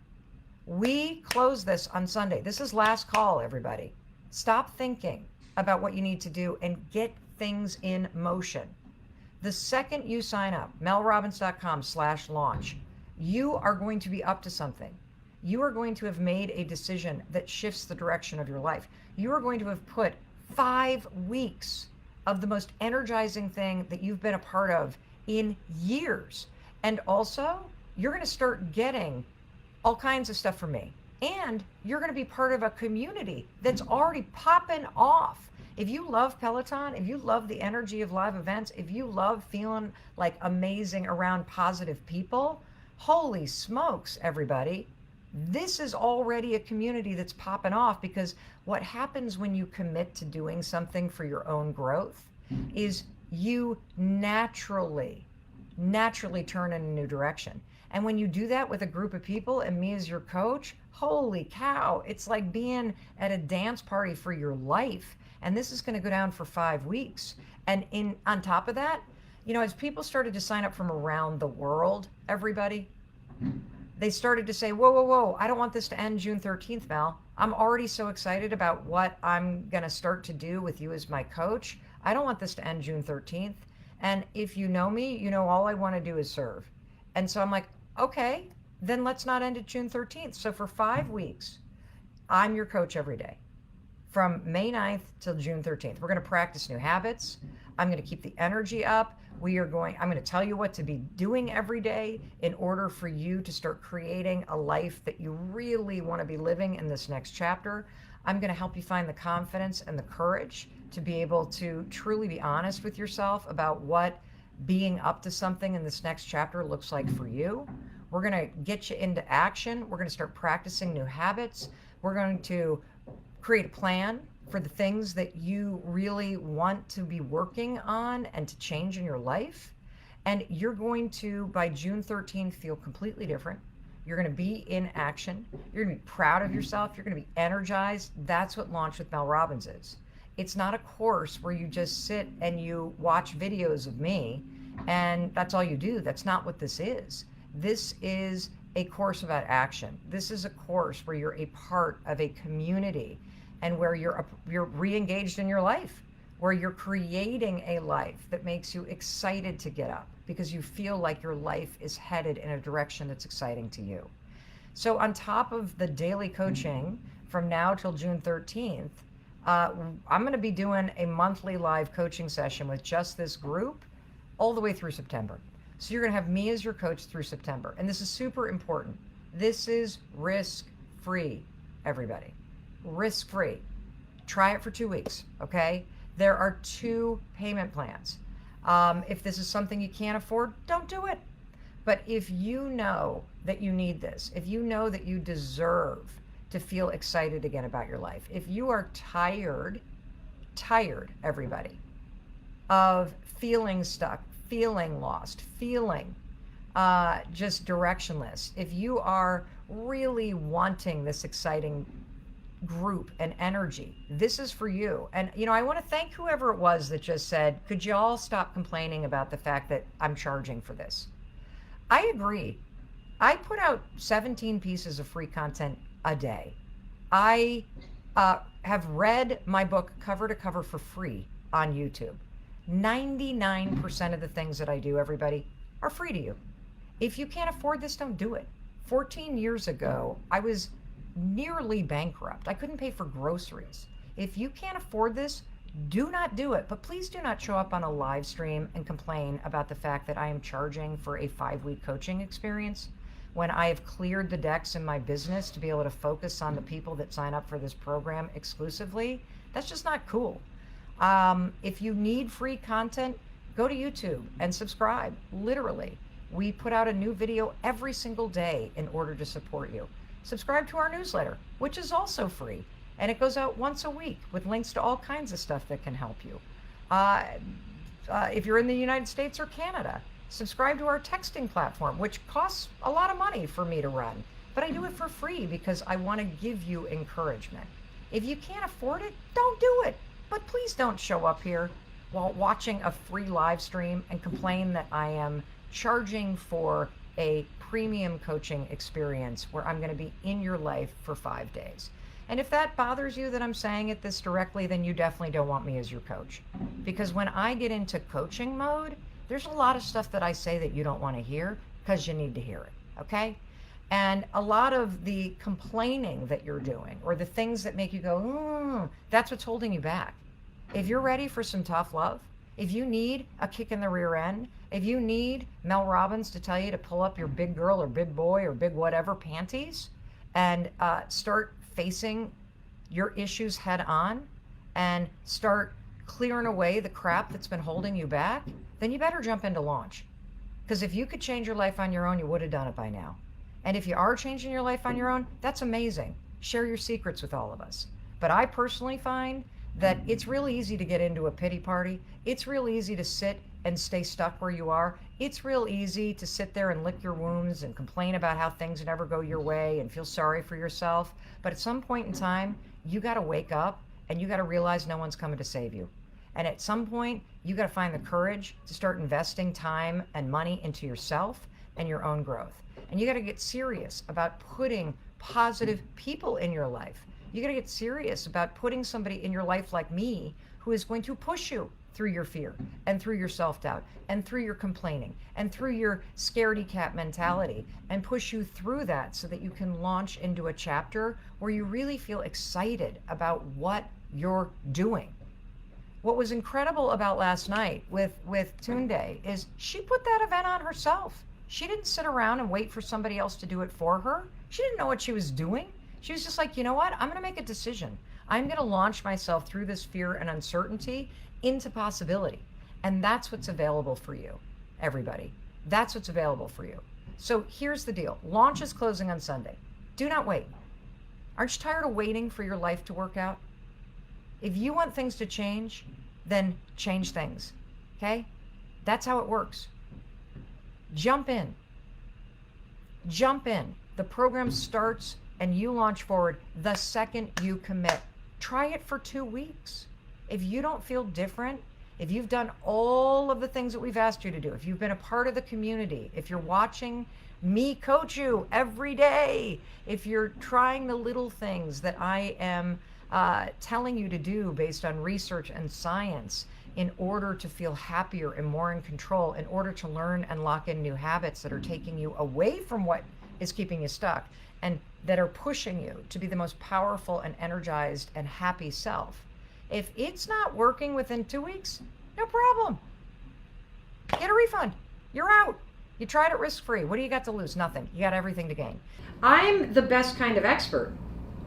We close this on Sunday. This is last call, everybody. Stop thinking about what you need to do and get things in motion. The second you sign up, melrobbins.com/launch, you are going to be up to something. You are going to have made a decision that shifts the direction of your life. You are going to have put 5 weeks of the most energizing thing that you've been a part of in years. And also, you're going to start getting all kinds of stuff from me. And you're going to be part of a community that's already popping off. If you love Peloton, if you love the energy of live events, if you love feeling like amazing around positive people, holy smokes, everybody. This is already a community that's popping off, because what happens when you commit to doing something for your own growth is you naturally turn in a new direction. And when you do that with a group of people and me as your coach, holy cow, it's like being at a dance party for your life. And this is going to go down for 5 weeks. And on top of that, as people started to sign up from around the world, everybody, they started to say, whoa, I don't want this to end June 13th, Mel. I'm already so excited about what I'm going to start to do with you as my coach. I don't want this to end June 13th. And if you know me, you know all I want to do is serve. And so I'm like, okay, then let's not end it June 13th. So for 5 weeks, I'm your coach every day from May 9th till June 13th. We're going to practice new habits. I'm going to keep the energy up. I'm going to tell you what to be doing every day in order for you to start creating a life that you really want to be living in this next chapter. I'm going to help you find the confidence and the courage to be able to truly be honest with yourself about what being up to something in this next chapter looks like for you. We're going to get you into action. We're going to start practicing new habits. We're going to create a plan for the things that you really want to be working on and to change in your life. And you're going to, by June 13th, feel completely different. You're going to be in action. You're going to be proud of yourself. You're going to be energized. That's what Launch with Mel Robbins is. It's not a course where you just sit and you watch videos of me and that's all you do. That's not what this is. This is a course about action. This is a course where you're a part of a community and where you're re-engaged in your life, where you're creating a life that makes you excited to get up because you feel like your life is headed in a direction that's exciting to you. So on top of the daily coaching from now till June 13th, I'm going to be doing a monthly live coaching session with just this group all the way through September. So you're going to have me as your coach through September. And this is super important. This is risk-free, everybody. Risk-free. Try it for 2 weeks, okay? There are 2 payment plans. If this is something you can't afford, don't do it. But if you know that you need this, if you know that you deserve to feel excited again about your life, if you are tired, everybody, of feeling stuck, feeling lost, feeling just directionless, if you are really wanting this exciting group and energy, this is for you. And I want to thank whoever it was that just said, could you all stop complaining about the fact that I'm charging for this? I agree. I put out 17 pieces of free content a day. I have read my book cover to cover for free on YouTube. 99% of the things that I do, everybody, are free to you. If you can't afford this, don't do it. 14 years ago, I was nearly bankrupt. I couldn't pay for groceries. If you can't afford this, do not do it. But please do not show up on a live stream and complain about the fact that I am charging for a 5-week coaching experience when I have cleared the decks in my business to be able to focus on the people that sign up for this program exclusively. That's just not cool. If you need free content, go to YouTube and subscribe. Literally, we put out a new video every single day in order to support you. Subscribe to our newsletter, which is also free, and it goes out once a week with links to all kinds of stuff that can help you. If you're in the United States or Canada, subscribe to our texting platform, which costs a lot of money for me to run, but I do it for free because I want to give you encouragement. If you can't afford it, don't do it. But please don't show up here while watching a free live stream and complain that I am charging for a premium coaching experience where I'm going to be in your life for 5 days. And if that bothers you that I'm saying it this directly, then you definitely don't want me as your coach. Because when I get into coaching mode, there's a lot of stuff that I say that you don't want to hear because you need to hear it, okay? And a lot of the complaining that you're doing or the things that make you go, that's what's holding you back. If you're ready for some tough love, if you need a kick in the rear end, if you need Mel Robbins to tell you to pull up your big girl or big boy or big whatever panties and start facing your issues head on and start clearing away the crap that's been holding you back, then you better jump into Launch. Because if you could change your life on your own, you would have done it by now. And if you are changing your life on your own, that's amazing. Share your secrets with all of us. But I personally find that it's really easy to get into a pity party. It's real easy to sit and stay stuck where you are. It's real easy to sit there and lick your wounds and complain about how things never go your way and feel sorry for yourself. But at some point in time, you got to wake up and you got to realize no one's coming to save you. And at some point, you got to find the courage to start investing time and money into yourself and your own growth. And you got to get serious about putting positive people in your life. You got to get serious about putting somebody in your life like me who is going to push you through your fear and through your self-doubt and through your complaining and through your scaredy cat mentality and push you through that so that you can launch into a chapter where you really feel excited about what you're doing. What was incredible about last night with Tunde is she put that event on herself. She didn't sit around and wait for somebody else to do it for her. She didn't know what she was doing. She was just like, you know what? I'm going to make a decision. I'm going to launch myself through this fear and uncertainty into possibility. And that's what's available for you, everybody. That's what's available for you. So here's the deal. Launch is closing on Sunday. Do not wait. Aren't you tired of waiting for your life to work out? If you want things to change, then change things. Okay? That's how it works. Jump in. Jump in. The program starts and you launch forward the second you commit. Try it for 2 weeks. If you don't feel different, if you've done all of the things that we've asked you to do, if you've been a part of the community, if you're watching me coach you every day, if you're trying the little things that I am telling you to do based on research and science in order to feel happier and more in control, in order to learn and lock in new habits that are taking you away from what is keeping you stuck and that are pushing you to be the most powerful and energized and happy self. If it's not working within 2 weeks, no problem. Get a refund. You're out. You tried it risk-free. What do you got to lose? Nothing. You got everything to gain. I'm the best kind of expert.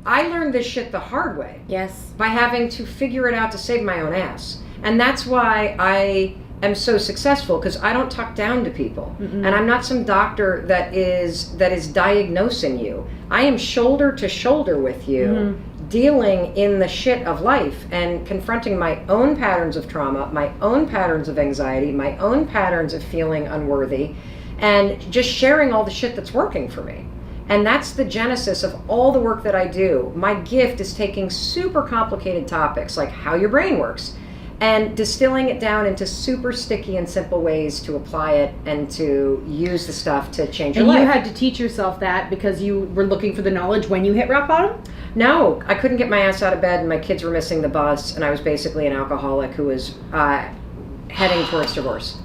I learned this shit the hard way.
Yes.
By having to figure it out to save my own ass. And that's why I am so successful, because I don't talk down to people. And I'm not some doctor that is diagnosing you. I am shoulder to shoulder with you, dealing in the shit of life and confronting my own patterns of trauma, my own patterns of anxiety, my own patterns of feeling unworthy, and just sharing all the shit that's working for me. And that's the genesis of all the work that I do. My gift is taking super complicated topics like how your brain works and distilling it down into super sticky and simple ways to apply it and to use the stuff to change your life.
And you had to teach yourself that because you were looking for the knowledge when you hit rock bottom?
No, I couldn't get my ass out of bed and my kids were missing the bus and I was basically an alcoholic who was heading towards divorce.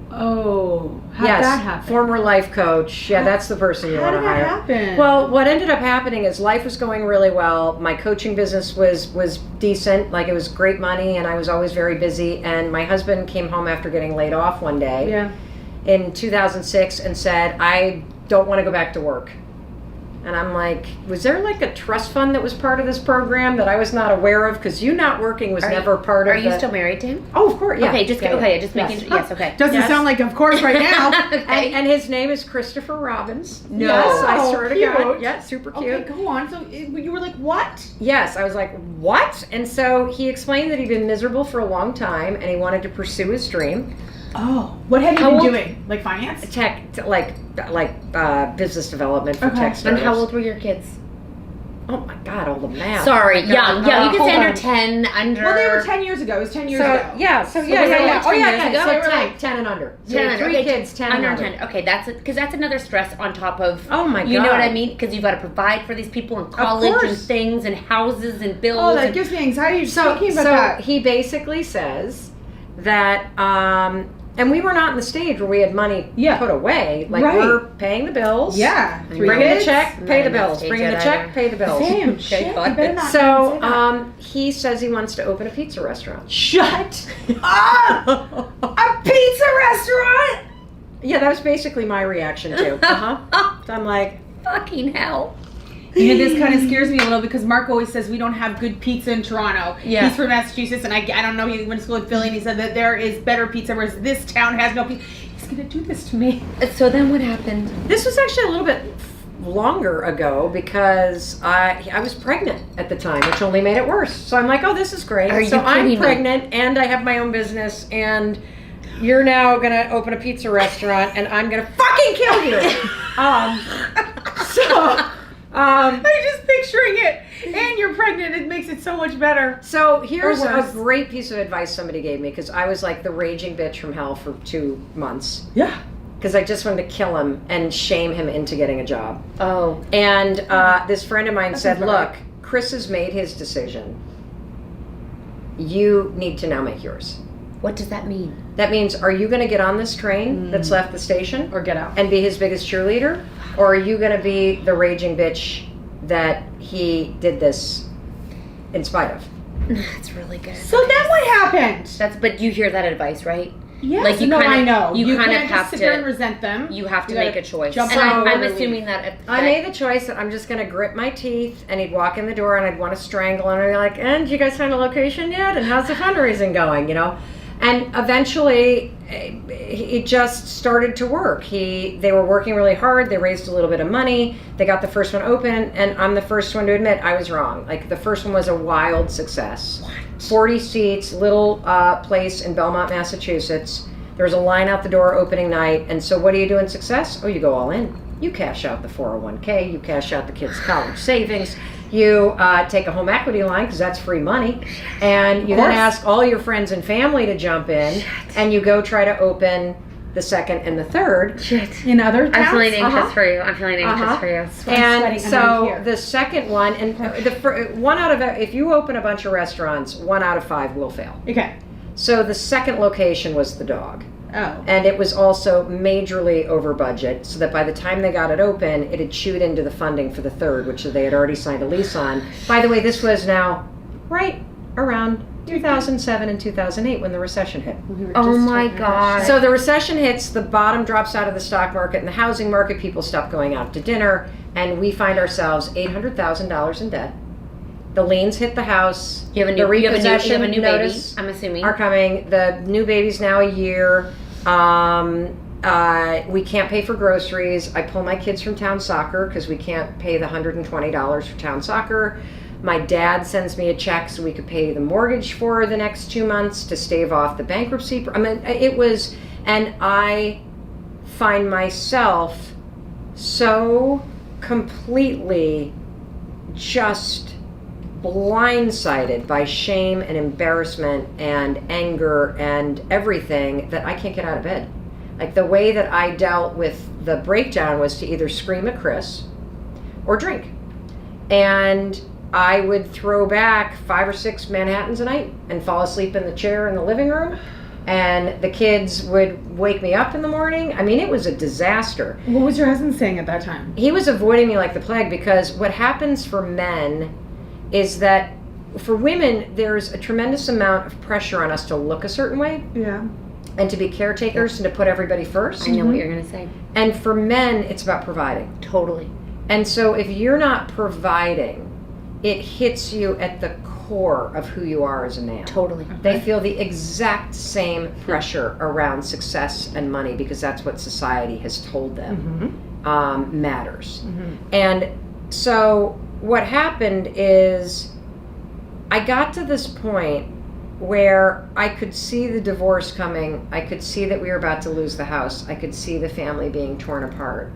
Oh, how did that happen?
Former life coach. Yeah, that's the person you want to hire.
How did that happen?
Well, what ended up happening is life was going really well. My coaching business was decent. Like, it was great money and I was always very busy. And my husband came home after getting laid off one day in 2006 and said, I don't want to go back to work. And I'm like, was there like a trust fund that was part of this program that I was not aware of? Because you not working was never part of it.
Are you still married to him?
Oh, of course, yeah.
Okay, just making sure. Yes, okay.
Doesn't sound like of course right now.
Okay.
And his name is Christopher Robbins.
No.
Yes, I swear to
Cute.
God. Yeah, super cute.
Okay, go on. So you were like, what?
Yes, I was like, what? And so he explained that he'd been miserable for a long time and he wanted to pursue his dream.
Oh, what had you
How
been
old-
doing? Like finance?
Business development for tech
And
startups.
how old were your kids?
Oh my God, all the math.
Sorry,
Oh my God.
young. Yeah, you could say
Hold
under
on.
10, under...
Well, they were 10 years ago. It was 10 years ago.
Oh, yeah.
was it only 10 years ago?
So
They were
10,
like
10 and under. So
10 under.
3
Okay,
kids, 10
under
and under.
10. Okay, because that's another stress on top of...
Oh my God.
You know what I mean? Because you've got to provide for these people in college and
course.
things and houses and bills.
Oh, that
and,
gives me anxiety just
So
thinking about that.
he basically says that, and we were not in the stage where we had money put away. Like,
Right.
we're paying the bills.
Yeah.
Bring in the
kids.
check, pay the
Not
bills.
stage
Bring in the
yet
check,
either.
pay the bills.
Damn, shit. You better not say
So
that.
he says he wants to open a pizza restaurant.
Shut up! A pizza restaurant?
Yeah, that was basically my reaction too. So I'm like,
Fucking hell.
You know, this kind of scares me a little because Mark always says we don't have good pizza in Toronto.
Yeah.
He's from Massachusetts, and I don't know, he went to school in Philly, and he said that there is better pizza, whereas this town has no pizza. He's going to do this to me.
So then what happened?
this was actually a little bit longer ago because I was pregnant at the time, which only made it worse. So I'm like, oh, this is great.
Are you
so I'm
kidding me?
pregnant and I have my own business and you're now gonna open a pizza restaurant and I'm gonna fucking kill you.
I'm just picturing it. And you're pregnant. It makes it so much better.
So here's
Or
a
worse.
great piece of advice somebody gave me because I was like the raging bitch from hell for 2 months
Yeah.
because I just wanted to kill him and shame him into getting a job.
Oh.
And this friend of mine said,
sounds about
look, Chris has made his decision. You need to now make yours.
What does that mean?
That means, are you going to get on this train that's left the station
Or get out.
and be his biggest cheerleader? Or are you going to be the raging bitch that he did this in spite of?
That's really good.
So then what happened?
But you hear that advice, right?
Yes,
Like, you
no,
kind of-
I know.
you kind of
can't
have
just sit there
to-
and resent them.
You have to
You
make
gotta
a choice.
jump
And
on
I'm
board.
assuming that.
I made the choice that I'm just going to grit my teeth, and he'd walk in the door and I'd want to strangle him and I'd be like, and you guys find a location yet? And how's the fundraising going, you know? And eventually it just started to work. They were working really hard. They raised a little bit of money. They got the first one open, and I'm the first one to admit I was wrong. Like, the first one was a wild success. 40 seats, little place in Belmont, Massachusetts. There was a line out the door opening night. And so what do you do in success? Oh, you go all in. You cash out the 401k. You cash out the kids' college savings. You take a home equity line because that's free money. And you then ask all your friends and family to jump in. And you go try to open the second and the third.
In other towns?
I'm feeling anxious for you. I'm feeling anxious for you.
And
sweating
so
here.
the second one, and one out of, if you open a bunch of restaurants, 1 out of 5 will fail.
Okay.
So the second location was the dog.
Oh.
And it was also majorly over budget, so that by the time they got it open, it had chewed into the funding for the third, which they had already signed a lease on. By the way, this was now right around 2007 and 2008 when the recession hit.
Oh my God.
So the recession hits, the bottom drops out of the stock market and the housing market, people stop going out to dinner, and we find ourselves $800,000 in debt. The liens hit the house.
You have a new,
the
you have
repossession
a new baby,
notice
I'm assuming.
are coming. The new baby's now a year. We can't pay for groceries. I pull my kids from town soccer because we can't pay the $120 for town soccer. My dad sends me a check so we could pay the mortgage for the next 2 months to stave off the bankruptcy. I mean, it was, and I find myself so completely just blindsided by shame and embarrassment and anger and everything that I can't get out of bed. Like, the way that I dealt with the breakdown was to either scream at Chris or drink. And I would throw back 5 or 6 Manhattans a night and fall asleep in the chair in the living room. And the kids would wake me up in the morning. I mean, it was a disaster.
What was your husband saying at that time?
He was avoiding me like the plague, because what happens for men is that for women, there's a tremendous amount of pressure on us to look a certain way
Yeah.
and to be caretakers and to put everybody first.
I know what you're going to say.
And for men, it's about providing.
Totally.
And so if you're not providing, it hits you at the core of who you are as a man.
Totally.
They feel the exact same pressure around success and money because that's what society has told them matters. And so what happened is I got to this point where I could see the divorce coming. I could see that we were about to lose the house. I could see the family being torn apart.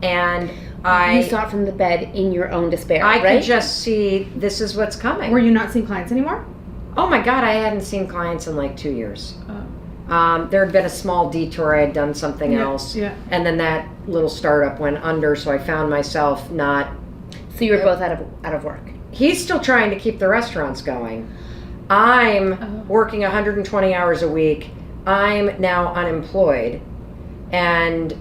And
You saw it from the bed in your own despair,
I
right?
could just see this is what's coming.
Were you not seeing clients anymore?
Oh my God, I hadn't seen clients in like 2 years. There had been a small detour. I had done something else.
Yeah.
And then that little startup went under, so I found myself not.
So you were both out of work.
He's still trying to keep the restaurants going. I'm working 120 hours a week. I'm now unemployed and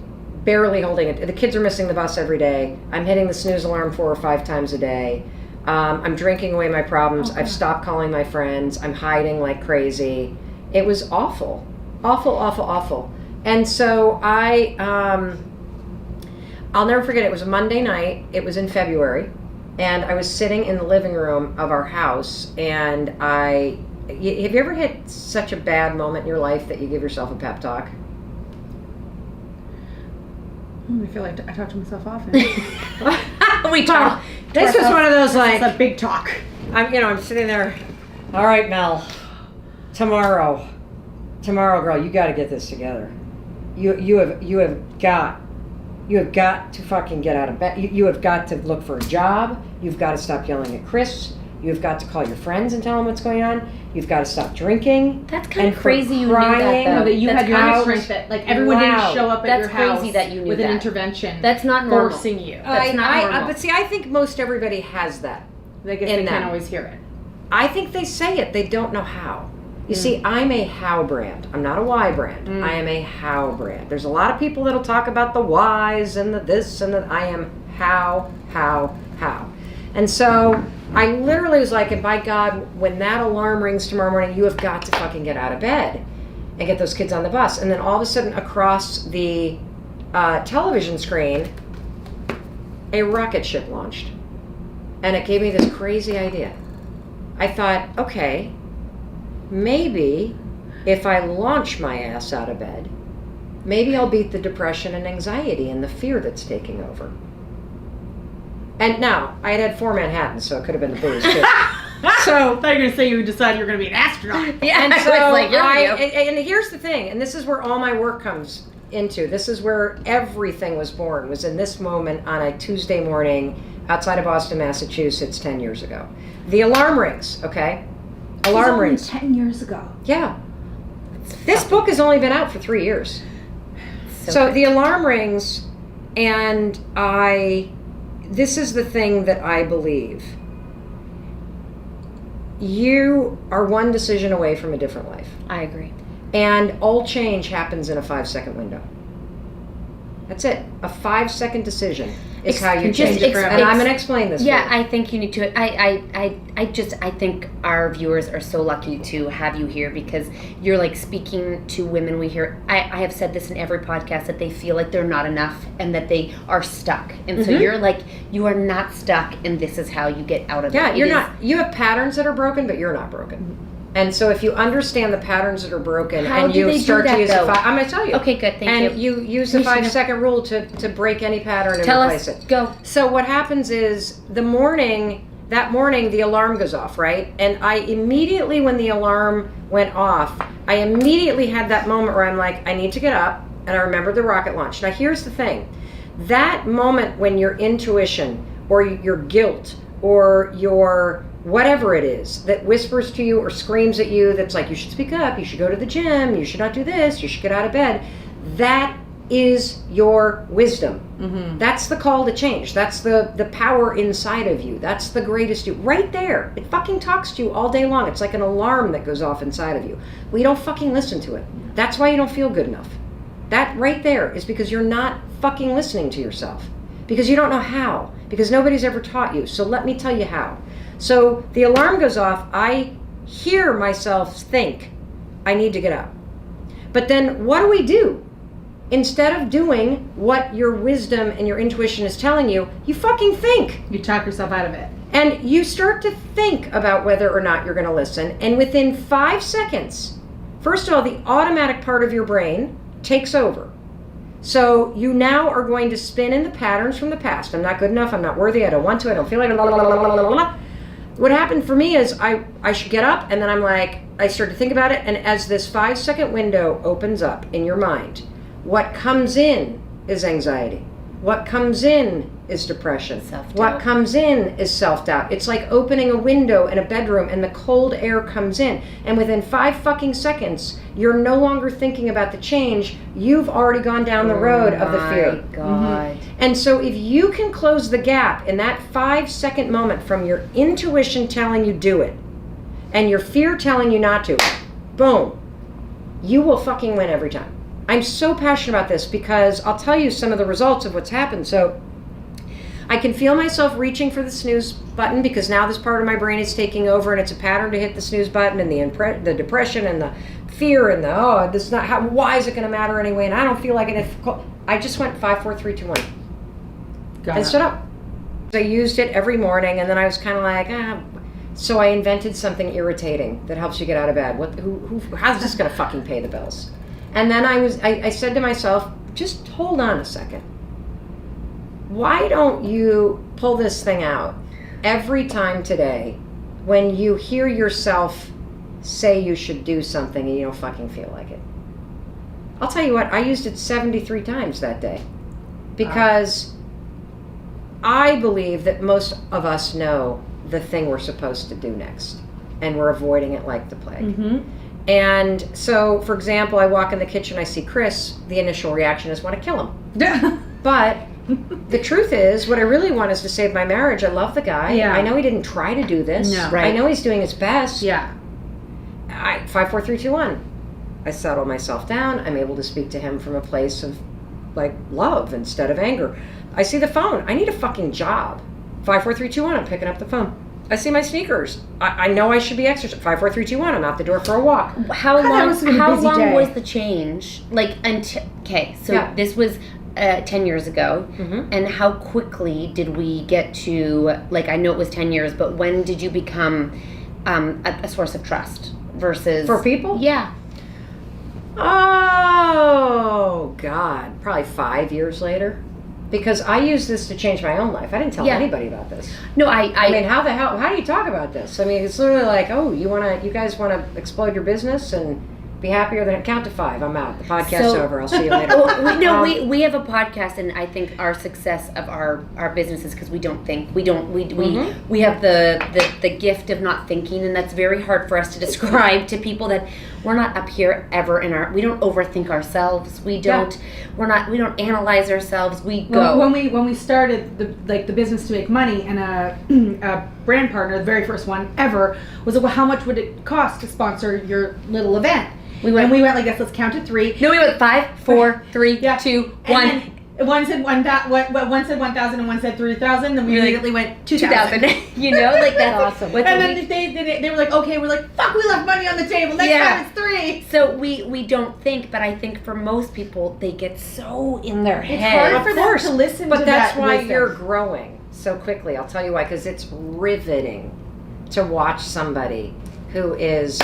barely holding it. The kids are missing the bus every day. I'm hitting the snooze alarm 4 or 5 times a day. I'm drinking away my problems. I've stopped calling my friends. I'm hiding like crazy. It was awful. Awful, awful, awful. And so I'll never forget, it was a Monday night. It was in February. And I was sitting in the living room of our house, and have you ever hit such a bad moment in your life that you give yourself a pep talk?
I feel like I talk to myself often.
We talked.
This was one of those
It's a big talk.
I'm sitting there. All right, Mel. Tomorrow, girl, you got to get this together. You have got to fucking get out of bed. You have got to look for a job. You've got to stop yelling at Chris. You've got to call your friends and tell them what's going on. You've got to stop drinking.
That's kind
And
of crazy you knew
crying,
that, though.
No, that you
That's
had your
out
strength that like everyone
loud.
didn't show up at
That's
your house
crazy that you knew
with an
that.
intervention.
That's not normal.
forcing you.
That's not normal.
But see, I think most everybody has that.
I guess
in
they
them.
can't always hear it.
I think they say it. They don't know how. You see, I'm a how brand. I'm not a why brand. I am a how brand. There's a lot of people that'll talk about the whys and the this and the. I am how. And so I literally was like, and by God, when that alarm rings tomorrow morning, you have got to fucking get out of bed. and get those kids on the bus. And then all of a sudden across the television screen, a rocket ship launched. And it gave me this crazy idea. I thought, okay, maybe if I launch my ass out of bed, maybe I'll beat the depression and anxiety and the fear that's taking over. And now, I had 4 Manhattans, so it could have been the booze too. So,
I thought you were going to say you decided you're going to be an astronaut.
Yeah,
and
I
so
was like,
and here's the thing, and this is where all my work comes into. This is where everything was born, was in this moment on a Tuesday morning outside of Boston, Massachusetts, 10 years ago. The alarm rings, okay? Alarm rings.
10 years ago.
Yeah. This book has only been out for 3 years. So the alarm rings, and this is the thing that I believe. You are one decision away from a different life.
I agree.
And all change happens in a 5-second window. That's it. A 5-second decision is how you change it forever. And I'm going to explain this.
Yeah, I think you need to. I think our viewers are so lucky to have you here, because you're like speaking to women we hear. I have said this in every podcast, that they feel like they're not enough and that they are stuck. And so you're like, you are not stuck, and this is how you get out of it.
Yeah, you're not. You have patterns that are broken, but you're not broken. And so if you understand the patterns that are broken, and you start to use I'm going to tell you.
Okay, good. Thank you.
And you use the 5-second rule to break any pattern and replace it.
Go.
So what happens is that morning the alarm goes off, right? And I immediately, when the alarm went off, I immediately had that moment where I'm like, I need to get up, and I remembered the rocket launch. Now here's the thing. That moment when your intuition or your guilt or your whatever it is that whispers to you or screams at you, that's like, you should speak up, you should go to the gym, you should not do this, you should get out of bed, that is your wisdom. That's the call to change. That's the power inside of you. That's the greatest you. Right there. It fucking talks to you all day long. It's like an alarm that goes off inside of you. We don't fucking listen to it. That's why you don't feel good enough. That right there is because you're not fucking listening to yourself. Because you don't know how. Because nobody's ever taught you. So let me tell you how. So the alarm goes off. I hear myself think, I need to get up. But then what do? Instead of doing what your wisdom and your intuition is telling you, you fucking think.
You talk yourself out of it.
And you start to think about whether or not you're going to listen. And within 5 seconds, first of all, the automatic part of your brain takes over. So you now are going to spin in the patterns from the past. I'm not good enough. I'm not worthy. I don't want to. I don't feel like blah, blah, blah, blah, blah, blah. What happened for me is I should get up, and then I'm like, I start to think about it. And as this 5-second window opens up in your mind, what comes in is anxiety. What comes in is depression.
Self-doubt.
What comes in is self-doubt. It's like opening a window in a bedroom and the cold air comes in. And within 5 fucking seconds, you're no longer thinking about the change. You've already gone down the road of the fear.
Oh my God.
And so if you can close the gap in that 5-second moment from your intuition telling you do it and your fear telling you not to, boom, you will fucking win every time. I'm so passionate about this because I'll tell you some of the results of what's happened. So I can feel myself reaching for the snooze button because now this part of my brain is taking over, and it's a pattern to hit the snooze button, and the depression and the fear and the, this is not how, why is it going to matter anyway? And I don't feel like it. I just went 5, 4, 3, 2, 1 and stood up. I used it every morning, and then I was kind of like, so I invented something irritating that helps you get out of bed. How's this going to fucking pay the bills? And then I said to myself, just hold on a second. Why don't you pull this thing out every time today when you hear yourself say you should do something and you don't fucking feel like it? I'll tell you what, I used it 73 times that day because I believe that most of us know the thing we're supposed to do next, and we're avoiding it like the plague. And so, for example, I walk in the kitchen, I see Chris, the initial reaction is want to kill him. But the truth is, what I really want is to save my marriage. I love the guy.
Yeah.
I know he didn't try to do this.
No.
Right. I know he's doing his best.
Yeah.
5, 4, 3, 2, 1. I settle myself down. I'm able to speak to him from a place of like love instead of anger. I see the phone. I need a fucking job. 5, 4, 3, 2, 1. I'm picking up the phone. I see my sneakers. I know I should be exercising. 5, 4, 3, 2, 1. I'm out the door for a walk.
How
God, that
long?
must have been a
How
busy
long
day.
was the change? Like, okay, so
Yeah.
this was 10 years ago, and how quickly did we get to? Like, I know it was 10 years, but when did you become a source of trust versus
For people?
Yeah.
Oh, God. Probably 5 years later. Because I used this to change my own life. I didn't tell
Yeah.
anybody about this.
No,
I mean, how do you talk about this? I mean, it's literally like, oh, you guys want to explode your business and be happier than count to 5. I'm out. The podcast's
So-
over. I'll see you later.
Well, we have a podcast, and I think our success of our businesses because we have the gift of not thinking, and that's very hard for us to describe to people that we're not up here ever we don't overthink ourselves. We don't analyze ourselves. We go.
When we started the business to make money, and a brand partner, the very first one ever, was like, well, how much would it cost to sponsor your little event? We went like this. Let's count to 3.
No, we went 5, 4, 3,
Yeah.
2,
And
1.
then one said one said 1,000 and one said 3,000. Then we
You're like,
immediately went 2,000.
2000. You know, like that's
awesome.
what's
And
a
then
week-
they were like, okay, we're like, fuck, we left money on the table. Next time it's 3.
So we don't think, but I think for most people they get so in their
It's
head.
hard for them to listen
But
to
that's
that
why
wisdom.
you're growing so quickly. I'll tell you why, because it's riveting to watch somebody who is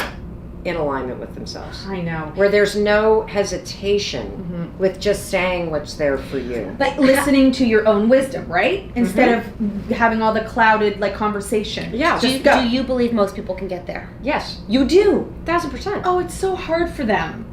in alignment with themselves,
I know.
where there's no hesitation with just saying what's there for you.
Like listening to your own wisdom, right? Instead of having all the clouded conversation.
Yeah.
Do
Just go.
you believe most people can get there?
Yes,
You do.
1,000%.
Oh, it's so hard for them.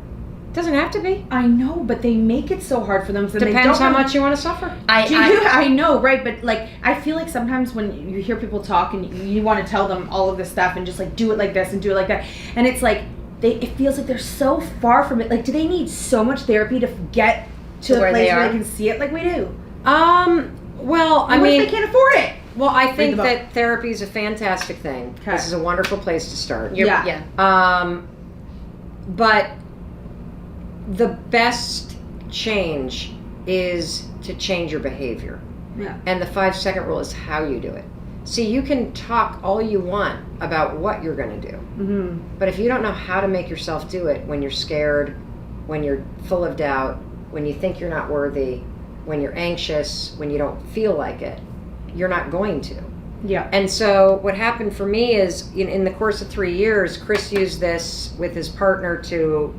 Doesn't have to be.
I know, but they make it so hard for them. So they
Depends
don't
how much you want to suffer.
I know, right? But I feel like sometimes when you hear people talk and you want to tell them all of this stuff and just do it like this and do it like that, and it's like it feels like they're so far from it. Like, do they need so much therapy to get to a
where
place
they
where
are?
they can see it like we do?
Well, I
What if
mean,
they can't afford it?
well, I
Read
think
the book.
that therapy is a fantastic thing.
Okay.
This is a wonderful place to start.
Yeah.
But the best change is to change your behavior.
Yeah.
And the 5-second rule is how you do it. See, you can talk all you want about what you're going to do.
Mm-hmm.
But if you don't know how to make yourself do it when you're scared, when you're full of doubt, when you think you're not worthy, when you're anxious, when you don't feel like it, you're not going to.
Yeah.
And so what happened for me is in the course of 3 years, Chris used this with his partner to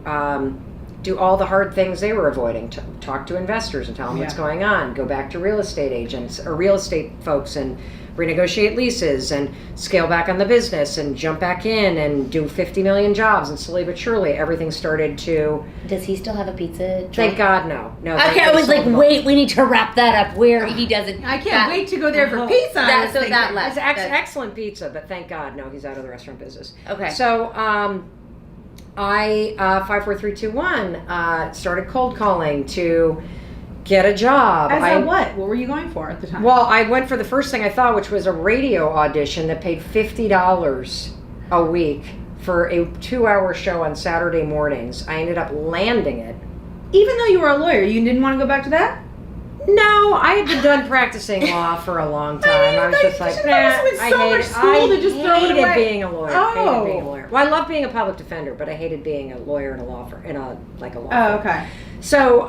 do all the hard things they were avoiding, to talk to investors and tell them what's
Yeah.
going on, go back to real estate agents or real estate folks and renegotiate leases and scale back on the business and jump back in and do 50 million jobs, and slowly but surely everything started to,
Does he still have a pizza joint?
thank God, no.
Okay, I was like, wait, we need to wrap that up where he doesn't.
I can't wait to go there for pizza.
That left.
It's excellent pizza, but thank God, no, he's out of the restaurant business.
Okay.
So I 5, 4, 3, 2, 1 started cold calling to get a job.
As a what? What were you going for at the time?
Well, I went for the first thing I thought, which was a radio audition that paid $50 a week for a 2-hour show on Saturday mornings. I ended up landing it.
Even though you were a lawyer, you didn't want to go back to that?
No, I had been done practicing law for a long time. I was just like,
you
nah,
must have been so much school to just throw it
hated
away.
being a lawyer.
Oh.
Hated being a lawyer. Well, I love being a public defender, but I hated being a lawyer in a law firm, law firm.
Oh, okay.
So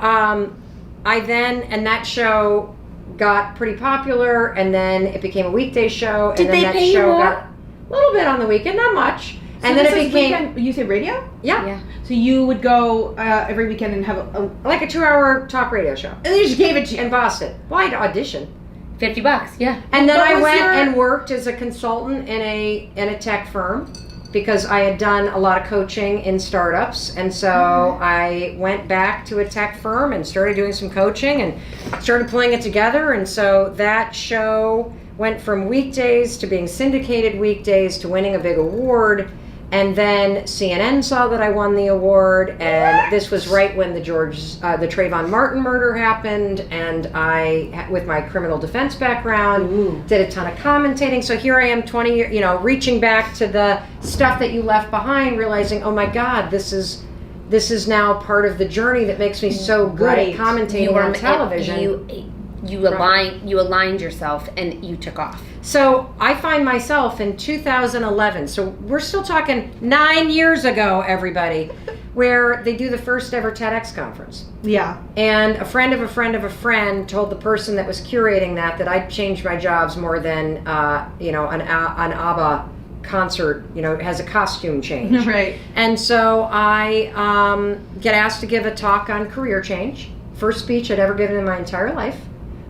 and that show got pretty popular, and then it became a weekday show, and
Did
then
they
that
pay you
show
more?
got a little bit on the weekend, not much.
So
And then
this
it
is
became
weekend, you say radio?
yeah,
So you would go every weekend and have a
like a 2-hour talk radio show
and they just gave it to you.
in Boston. Well, I had to audition.
$50, yeah.
And then
What
I
was
went
your-
and worked as a consultant in a tech firm because I had done a lot of coaching in startups. And so I went back to a tech firm and started doing some coaching and started pulling it together. And so that show went from weekdays to being syndicated weekdays to winning a big award. And then CNN saw that I won the award, and this was right when the Trayvon Martin murder happened, and I, with my criminal defense background, did a ton of commentating. So here I am 20 years, reaching back to the stuff that you left behind, realizing, oh my God, this is now part of the journey that makes me so good at commentating on television.
You aligned yourself and you took off.
So I find myself in 2011, so we're still talking 9 years ago, everybody, where they do the first ever TEDx conference.
Yeah.
And a friend of a friend of a friend told the person that was curating that I'd changed my jobs more than, an ABBA concert, has a costume change.
Right.
And so I get asked to give a talk on career change. First speech I'd ever given in my entire life.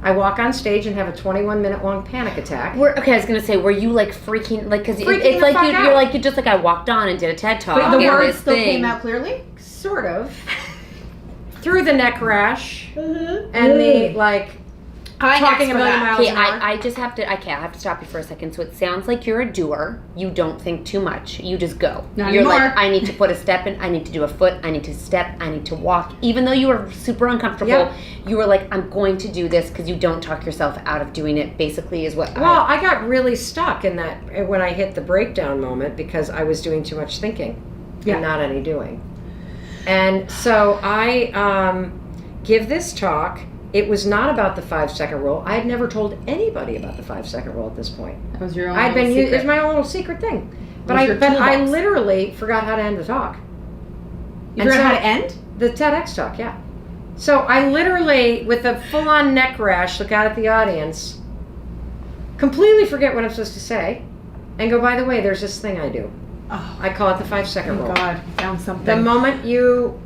I walk on stage and have a 21-minute long panic attack.
Okay, I was gonna say, were you like freaking, like, because
Freaking
it's
the
like
fuck
you're
out.
like, you just like, I walked on and did a TED talk.
But the
and
words
this
still
thing.
came out clearly?
Sort of. Through the neck rash
Mm-hmm.
and the talking a million miles
Okay,
an hour.
I just have to. I can't. I have to stop you for a second. So it sounds like you're a doer. You don't think too much. You just go.
Not
You're
anymore.
like, I need to put a step in. I need to do a foot. I need to step. I need to walk. Even though you were super uncomfortable,
Yeah.
you were like, I'm going to do this because you don't talk yourself out of doing it. Basically, is what.
Well, I got really stuck in that when I hit the breakdown moment because I was doing too much thinking
Yeah.
and not any doing. And so I give this talk. It was not about the 5-second rule. I had never told anybody about the 5-second rule at this point.
That was your own
I'd been
secret.
it was my own little secret thing. But
Was your
I
toolbox.
literally forgot how to end the talk.
You
And
forgot
so-
how to end?
The TEDx talk, yeah. So I literally, with a full-on neck rash, look out at the audience, completely forget what I'm supposed to say, and go, by the way, there's this thing I do.
Oh,
I call it the 5-second
thank
rule.
God. Found something.
The moment you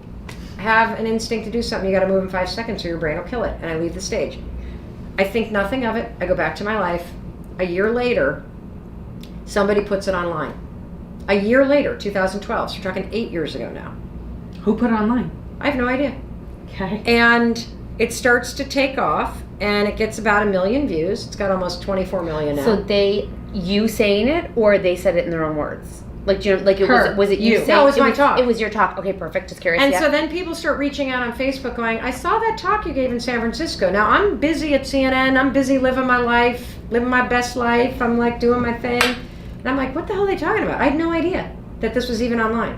have an instinct to do something, you got to move in 5 seconds or your brain will kill it. And I leave the stage. I think nothing of it. I go back to my life. A year later, somebody puts it online. A year later, 2012. So we're talking 8 years ago now.
Who put it online?
I have no idea.
Okay.
And it starts to take off, and it gets about 1 million views. It's got almost 24 million now.
So you saying it, or they said it in their own words? Like, like it
Her.
was it you
You.
saying?
No, it was my talk.
It was your talk. Okay, perfect. Just curious.
And
yeah.
so then people start reaching out on Facebook going, I saw that talk you gave in San Francisco. Now I'm busy at CNN. I'm busy living my life, living my best life. I'm like doing my thing. And I'm like, what the hell are they talking about? I had no idea that this was even online.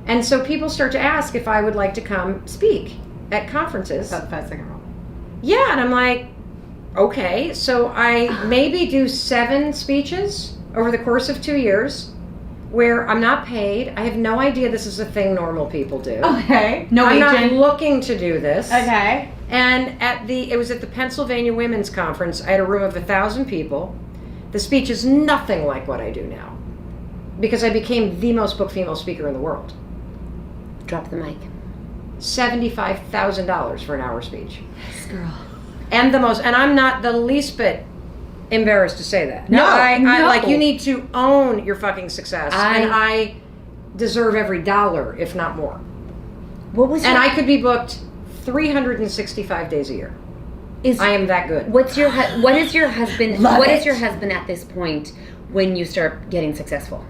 And so people start to ask if I would like to come speak at conferences.
About the 5-second rule.
Yeah, and I'm like, okay. So I maybe do 7 speeches over the course of 2 years where I'm not paid. I have no idea this is a thing normal people do.
Okay. No
I'm not
agent.
looking to do this.
Okay.
And it was at the Pennsylvania Women's Conference. I had a room of 1,000 people. The speech is nothing like what I do now because I became the most booked female speaker in the world.
Drop the mic.
$75,000 for an hour speech.
Yes, girl.
And I'm not the least bit embarrassed to say that.
No,
I
no.
like, you need to own your fucking success. And I deserve every dollar, if not more.
What was
And
your,
I could be booked 365 days a year. I am that good.
What is your husband?
Love
What is
it.
your husband at this point when you start getting successful?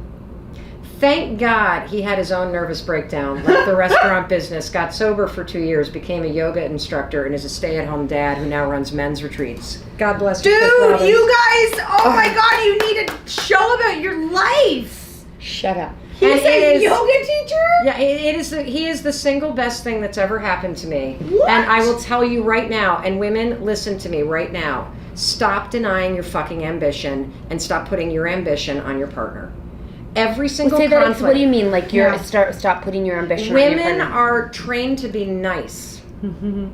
Thank God he had his own nervous breakdown, left the restaurant business, got sober for 2 years, became a yoga instructor, and is a stay-at-home dad who now runs men's retreats. God bless you, Chris
Dude,
Robbins.
you guys, oh my God, you need a show about your life.
Shut up.
He's
And it
a
is-
yoga teacher?
Yeah, he is the single best thing that's ever happened to me.
What?
And I will tell you right now, and women, listen to me right now. Stop denying your fucking ambition and stop putting your ambition on your partner. Every single
Say that.
conflict.
What do you mean? Like you're
Yeah.
stop putting your ambition on your
Women
partner?
are trained to be nice.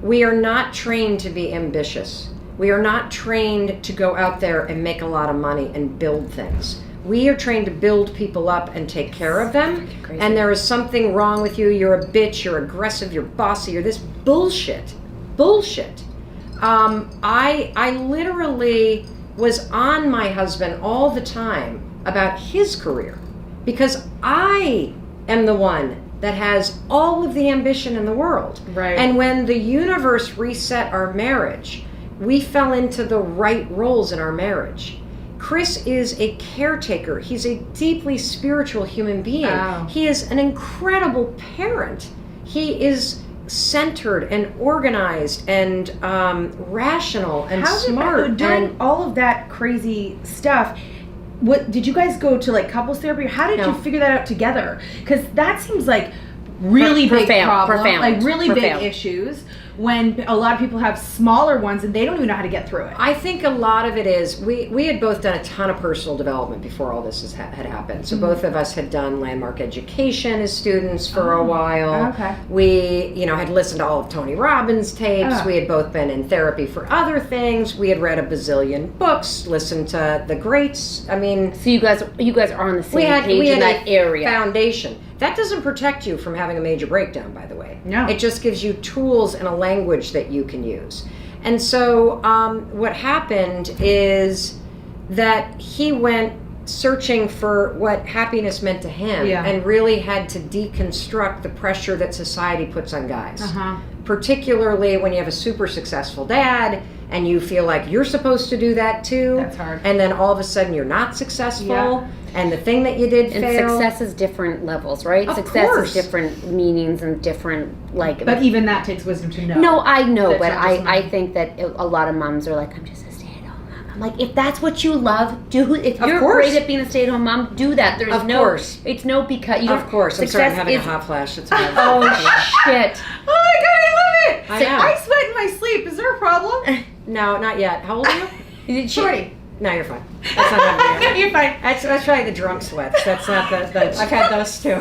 We are not trained to be ambitious. We are not trained to go out there and make a lot of money and build things. We are trained to build people up and take care of them.
Crazy.
And there is something wrong with you. You're a bitch. You're aggressive. You're bossy. You're this bullshit. Bullshit. I literally was on my husband all the time about his career because I am the one that has all of the ambition in the world.
Right.
And when the universe reset our marriage, we fell into the right roles in our marriage. Chris is a caretaker. He's a deeply spiritual human being.
Wow.
He is an incredible parent. He is centered and organized and rational and
How did
smart.
during
and
all of that crazy stuff, what did you guys go to, like couples therapy, or how did
No.
you figure that out together? Because that seems like really big
Profound,
problem,
profound,
like really
profound.
big issues. when a lot of people have smaller ones and they don't even know how to get through it.
I think a lot of it is we had both done a ton of personal development before all this had happened. So both of us had done landmark education as students for a while.
Okay.
We, had listened to all of Tony Robbins tapes.
Oh.
We had both been in therapy for other things. We had read a bazillion books, listened to the greats. I mean,
So you guys are on the same page
we
in
had
that
a
area.
foundation. That doesn't protect you from having a major breakdown, by the way.
No.
It just gives you tools and a language that you can use. And so what happened is that he went searching for what happiness meant to him and really had to deconstruct the pressure that society puts on guys. Particularly when you have a super successful dad and you feel like you're supposed to do that too.
That's hard.
And then all of a sudden you're not successful and the thing that you did
And
failed.
success is different levels, right?
Of
Success
course.
is different meanings and different, like...
But even that takes wisdom to know.
No, I know,
That's
but
not just
I
mine.
think that a lot of moms are like, I'm just a stay-at-home mom. I'm like, if that's what you love, do it. If
Of
you're
course.
great at being a stay-at-home mom, do that. There's
Of
no...
course.
It's no because... You don't,
Of course. I'm sorry, I'm
success
having
is-
a hot flash. It's bad.
Oh, shit.
Oh my god, I love it!
I know.
I sweat in my sleep. Is there a problem?
No, not yet. How old are you?
Did she-
40.
No, you're fine. That's not happening yet.
You're fine.
That's probably the drunk sweats. That's not the I've had those too.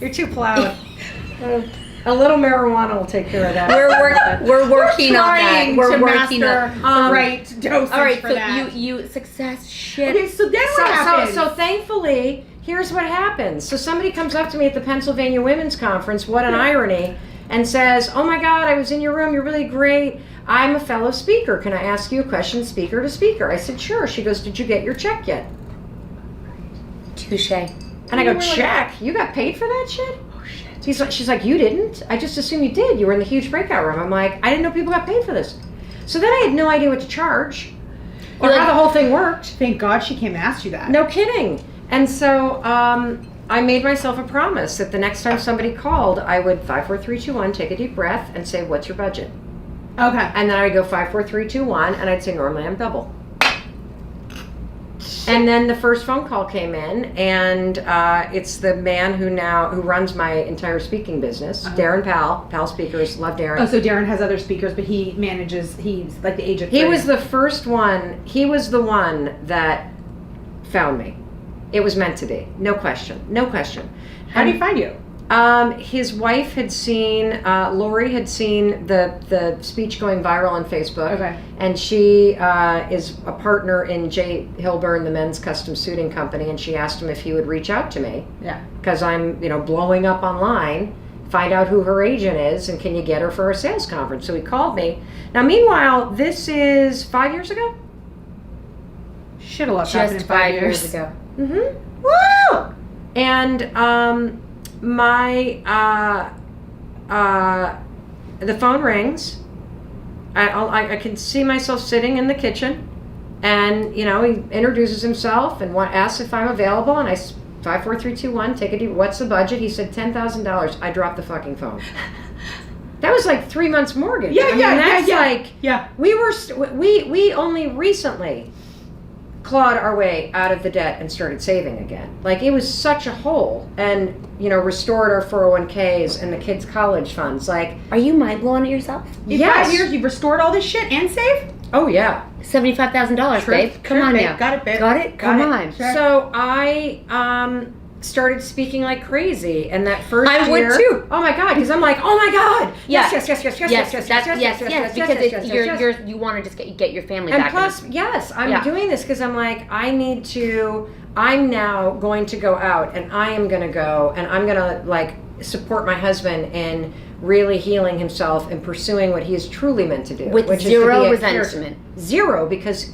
You're too plowed. A little marijuana will take care of that.
We're working on that.
Trying
We're
to
working
master
on...
the right dosage
All right,
for
so
that.
you success shit.
Okay, so then
So,
what happens?
so thankfully, here's what happens. So somebody comes up to me at the Pennsylvania Women's Conference, what an irony, and says, oh my God, I was in your room, you're really great. I'm a fellow speaker. Can I ask you a question, speaker to speaker? I said, sure. She goes, did you get your check yet?
Touche.
And I go, check? You got paid for that shit? Oh shit. She's like, you didn't? I just assumed you did. You were in the huge breakout room. I'm like, I didn't know people got paid for this. So then I had no idea what to charge or
You're
how
like-
the whole thing worked.
Thank God she came and asked you that.
No kidding. And so I made myself a promise that the next time somebody called, I would 5, 4, 3, 2, 1, take a deep breath and say, what's your budget?
Okay.
And then I would go 5, 4, 3, 2, 1, and I'd say, normally I'm double. And then the first phone call came in, and it's the man who runs my entire speaking business, Darren Powell Speakers. Love Darren.
Oh, so Darren has other speakers, but he's like the agent.
He was the first one. He was the one that found me. It was meant to be. No question. No question.
How did he find you?
His wife had seen, Lori had seen the speech going viral on Facebook.
Okay.
And she is a partner in Jay Hilburn, the men's custom suiting company, and she asked him if he would reach out to me.
Yeah.
Because I'm, blowing up online, find out who her agent is, and can you get her for a sales conference? So he called me. Now, meanwhile, this is 5 years ago?
Shit, a lot happened in
Just
5
5
years.
years ago.
Mm-hmm. Woo! And the phone rings. I can see myself sitting in the kitchen, and he introduces himself and asks if I'm available, and I 5, 4, 3, 2, 1, take a deep. What's the budget? He said $10,000. I dropped the fucking phone. That was like 3 months mortgage.
Yeah,
that's
yeah.
like
Yeah.
we only recently clawed our way out of the debt and started saving again. Like, it was such a hole, and restored our 401ks and the kids' college funds. Like,
Are you mind blowing at yourself?
In
yes.
5 years, you've restored all this shit and saved?
Oh yeah.
$75,000, babe. Come on
babe.
now.
Got it, babe.
Got it?
Got
Come
it.
on.
Sure.
So I started speaking like crazy, and that first
I would
year,
too.
oh my God, because I'm like, oh my God,
Yeah.
yes,
Because you want to just get your family
and
back.
plus, yes, I'm
Yeah.
doing this because I'm like, I'm now going to go out, and I am going to go, and I'm going to like support my husband in really healing himself and pursuing what he is truly meant to do,
with
which
zero
is to be a
resentment.
Zero, because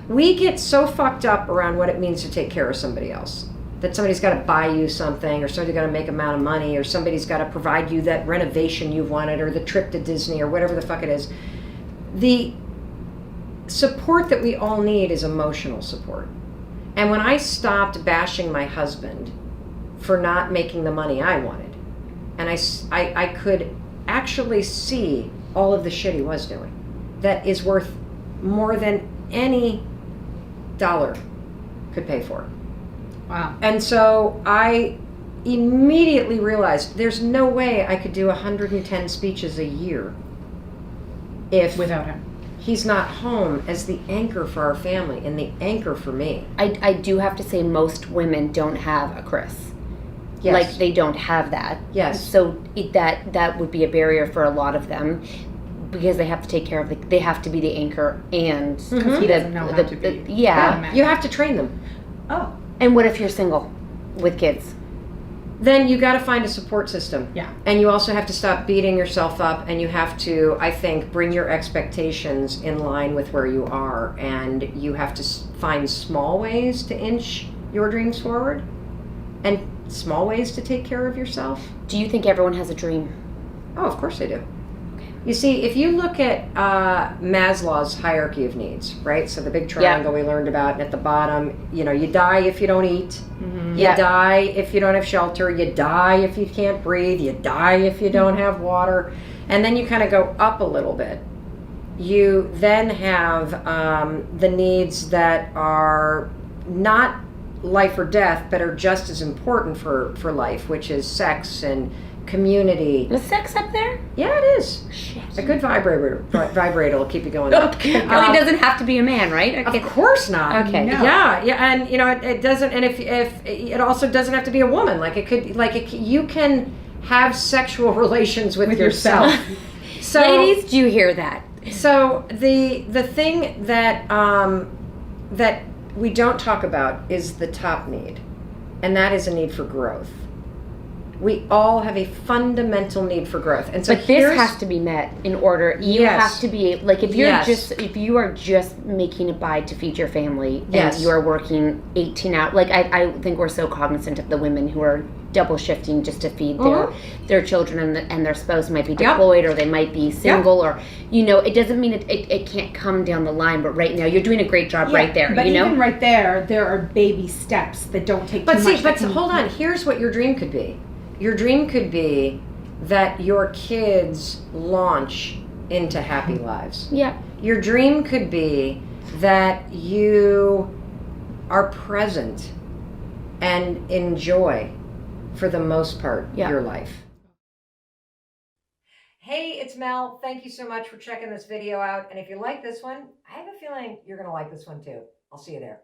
we get so fucked up around what it means to take care of somebody else. That somebody's got to buy you something, or somebody's got to make amount of money, or somebody's got to provide you that renovation you've wanted, or the trip to Disney, or whatever the fuck it is. The support that we all need is emotional support. And when I stopped bashing my husband for not making the money I wanted, and I could actually see all of the shit he was doing that is worth more than any dollar could pay for.
Wow.
And so I immediately realized there's no way I could do 110 speeches a year if
without him.
he's not home as the anchor for our family and the anchor for me.
I do have to say most women don't have a Chris.
Yes.
Like they don't have that.
Yes.
So that would be a barrier for a lot of them because they have to take care of they have to be the anchor and
Because he doesn't know how to be.
Yeah.
You have to train them.
Oh.
And what if you're single with kids?
Then you got to find a support system.
Yeah.
And you also have to stop beating yourself up, and you have to, I think, bring your expectations in line with where you are, and you have to find small ways to inch your dreams forward and small ways to take care of yourself.
Do you think everyone has a dream?
Oh, of course they do. You see, if you look at Maslow's hierarchy of needs, right? So the big triangle we learned about, and at the bottom, you know, you die if you don't eat.
Mm-hmm.
You die if you don't have shelter. You die if you can't breathe. You die if you don't have water. And then you kind of go up a little bit. You then have the needs that are not life or death, but are just as important for life, which is sex and community.
Is sex up there?
Yeah, it is.
Shit.
A good vibrator will keep you going.
Okay. It doesn't have to be a man, right? Okay.
Of course not.
Okay.
No.
Yeah, and you know it doesn't. And if it also doesn't have to be a woman. Like it could. you can have sexual relations with yourself. So,
ladies, do you hear that?
So the thing that that we don't talk about is the top need, and that is a need for growth. We all have a fundamental need for growth, and so
but this has to be met in order. You have to be like if you're if you are just making it by to feed your family and you are working 18 hours. Like I think we're so cognizant of the women who are double shifting just to feed their children and their spouse might be deployed or they might be single or you know it doesn't mean it can't come down the line. But right now you're doing a great job right there.
But
you know,
even right there are baby steps that don't take.
But
too much.
but hold on. Here's what your dream could be. Your dream could be that your kids launch into happy lives.
Yeah.
Your dream could be that you are present and enjoy, for the most part, your life. Hey, it's Mel. Thank you so much for checking this video out. And if you like this one, I have a feeling you're going to like this one too. I'll see you there.